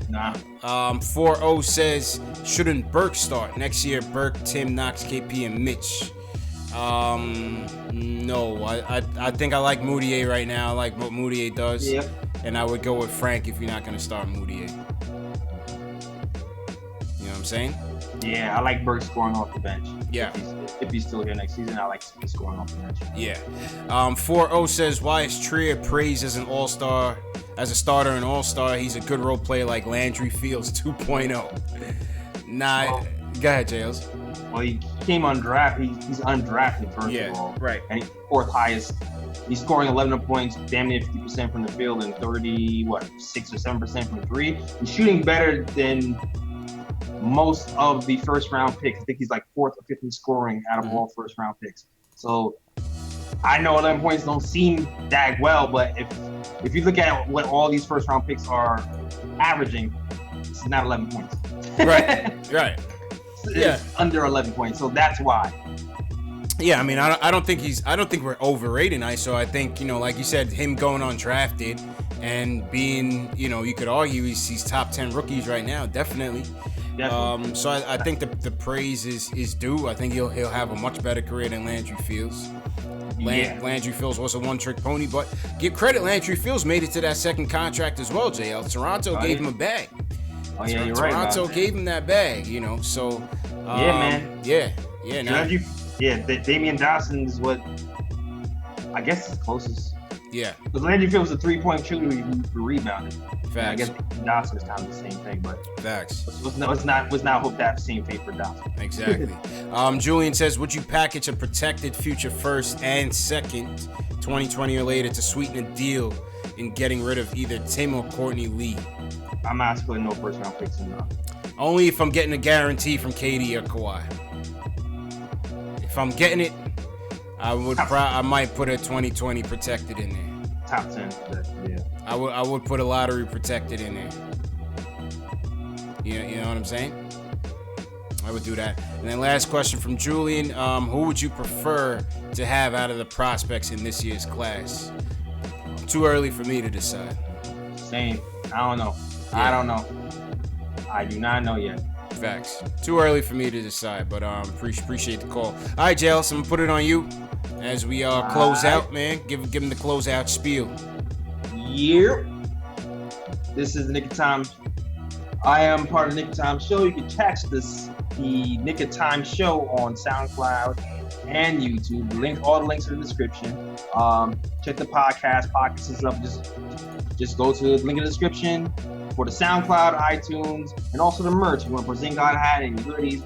Nah. 4-0 says, shouldn't Burke start? Next year, Burke, Tim, Knox, KP, and Mitch. No. I think I like Mudiay right now. I like what Mudiay does. Yeah. And I would go with Frank if you're not going to start Mudiay. You know what I'm saying? Yeah, I like Burke scoring off the bench. Yeah. If he's still here next season, I like him scoring off the bench. Yeah. 4-0 says, why is Trier praised as an all-star, as a starter and all-star? He's a good role player like Landry Fields 2.0. Nah, go ahead, Jails. Well, he came undrafted. He's undrafted, first of all. Right. And he's fourth highest. He's scoring 11 points, damn near 50% from the field, and 6 or 7% from three. He's shooting better than most of the first-round picks. I think he's like fourth or fifth in scoring out of all first-round picks. So I know 11 points don't seem that well, but if you look at what all these first-round picks are averaging, it's not 11 points. Right. It's under 11 points, so that's why. Yeah, I mean, I don't think we're overrating ISO. I think, like you said, him going undrafted and being, you could argue he's top 10 rookies right now, definitely. So I think the praise is due. I think he'll have a much better career than Landry Fields. Landry Fields was a one-trick pony, but give credit, Landry Fields made it to that second contract as well, JL. Toronto gave him a bag. Oh, yeah, you're right. Toronto gave him that bag, so... man. Yeah. Damian Dawson is what I guess is closest. Yeah. Because Landry Fields was a three-point shooter who rebounded. Facts. I guess Dawson is kind of the same thing, but facts. Let's not hope that same fate for Dawson. Exactly. Julian says, would you package a protected future first and second 2020 or later to sweeten a deal in getting rid of either Tim or Courtney Lee? I'm not splitting no first round picks in now. Only if I'm getting a guarantee from KD or Kawhi. If I'm getting it, I might put a 2020 protected in there. Top 10, yeah. I would put a lottery protected in there. You know what I'm saying? I would do that. And then last question from Julian. Who would you prefer to have out of the prospects in this year's class? Too early for me to decide. Same. I don't know. I don't know. I do not know yet. Facts. Too early for me to decide, but appreciate the call. All right, Jails, I'm gonna put it on you as we close out, man. Give him the closeout spiel. Yeah. This is the Nick of Time. I am part of the Nick of Time Show. You can catch the Nick of Time Show on SoundCloud and YouTube. All the links are in the description. Check the podcast. Podcast is up. Just go to the link in the description for the SoundCloud, iTunes, and also the merch. If you want to present God hat and goodies,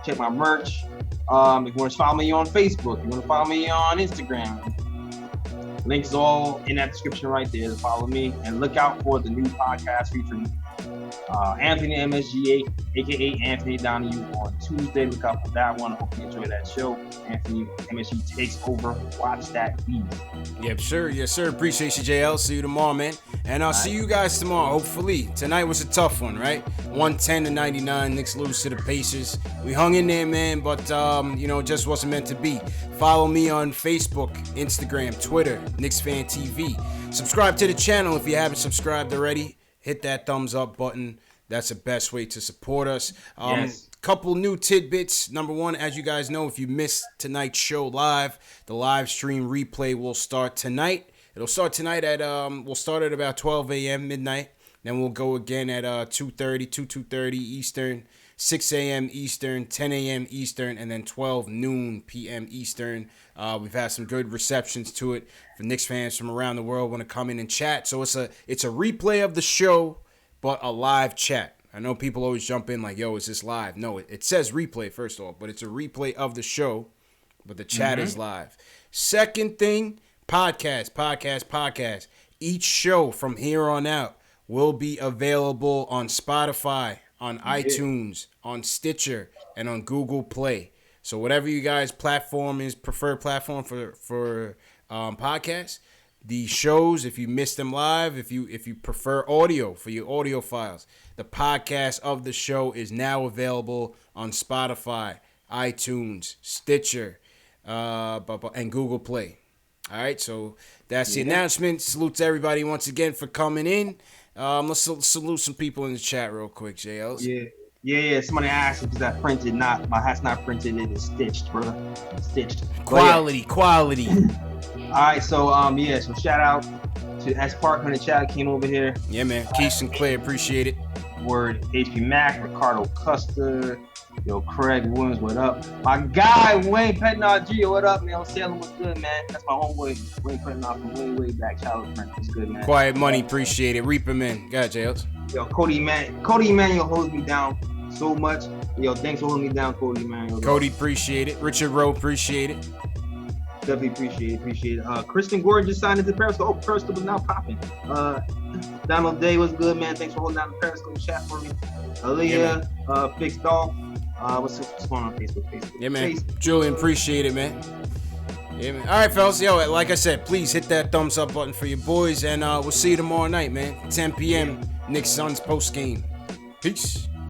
check my merch. If you want to follow me on Facebook, if you want to follow me on Instagram, links all in that description right there to follow me. And look out for the new podcast featuring Anthony MSG, aka Anthony Donahue, on Tuesday. Look out for that one. I hope you enjoy that show. Anthony MSG takes over. Watch that, please. Yep, sure. Yes, sir. Appreciate you, JL. See you tomorrow, man. And I'll see you guys tomorrow, hopefully. Tonight was a tough one, right? 110-99. Knicks lose to the Pacers. We hung in there, man, but, it just wasn't meant to be. Follow me on Facebook, Instagram, Twitter, KnicksFanTV. Subscribe to the channel if you haven't subscribed already. Hit that thumbs up button. That's the best way to support us. Yes. Couple new tidbits. Number one, as you guys know, if you missed tonight's show live, the live stream replay will start tonight. It'll start tonight we'll start at about 12 a.m. midnight. Then we'll go again at 2:30 Eastern, 6 a.m. Eastern, 10 a.m. Eastern, and then 12 noon p.m. Eastern. We've had some good receptions to it. For Knicks fans from around the world want to come in and chat. So it's a replay of the show, but a live chat. I know people always jump in like, yo, is this live? No, it says replay, first of all, but it's a replay of the show, but the chat is live. Second thing, podcast. Each show from here on out will be available on Spotify, on iTunes, on Stitcher, and on Google Play. So whatever you guys' preferred platform for podcasts, the shows, if you miss them live, if you prefer audio for your audio files, the podcast of the show is now available on Spotify, iTunes, Stitcher, and Google Play. All right, so that's the announcement. Salute to everybody once again for coming in. Let's salute some people in the chat real quick, JLs. Yeah. Somebody asked if that printed. My hat's not printed. It is stitched, brother. Stitched. Quality. All right, so so shout out to S Park in the chat came over here. Yeah, man. Keith Sinclair, appreciate it. Word, HP Mac, Ricardo Custer, Craig Williams, what up? My guy Wayne Petnard G, what up, man? Salem, what's good, man? That's my homeboy Wayne Petnard from way back, childhood friend. What's good, man? Quiet Money, appreciate it. Reap him in. Go ahead, JLs. Cody Emmanuel holds me down so much. Thanks for holding me down, Cody, man. Cody, appreciate it. Richard Rowe, appreciate it. Definitely appreciate it. Kristen Gordon just signed into Periscope. Periscope is now popping. Donald Day was good, man. Thanks for holding down the Periscope chat for me. Aaliyah, Fixed Dog. What's going on Facebook? Yeah, man. Julian, appreciate it, man. Yeah, man. All right, fellas. Like I said, please hit that thumbs up button for your boys, and we'll see you tomorrow night, man. 10 p.m. Knicks Suns post game. Peace.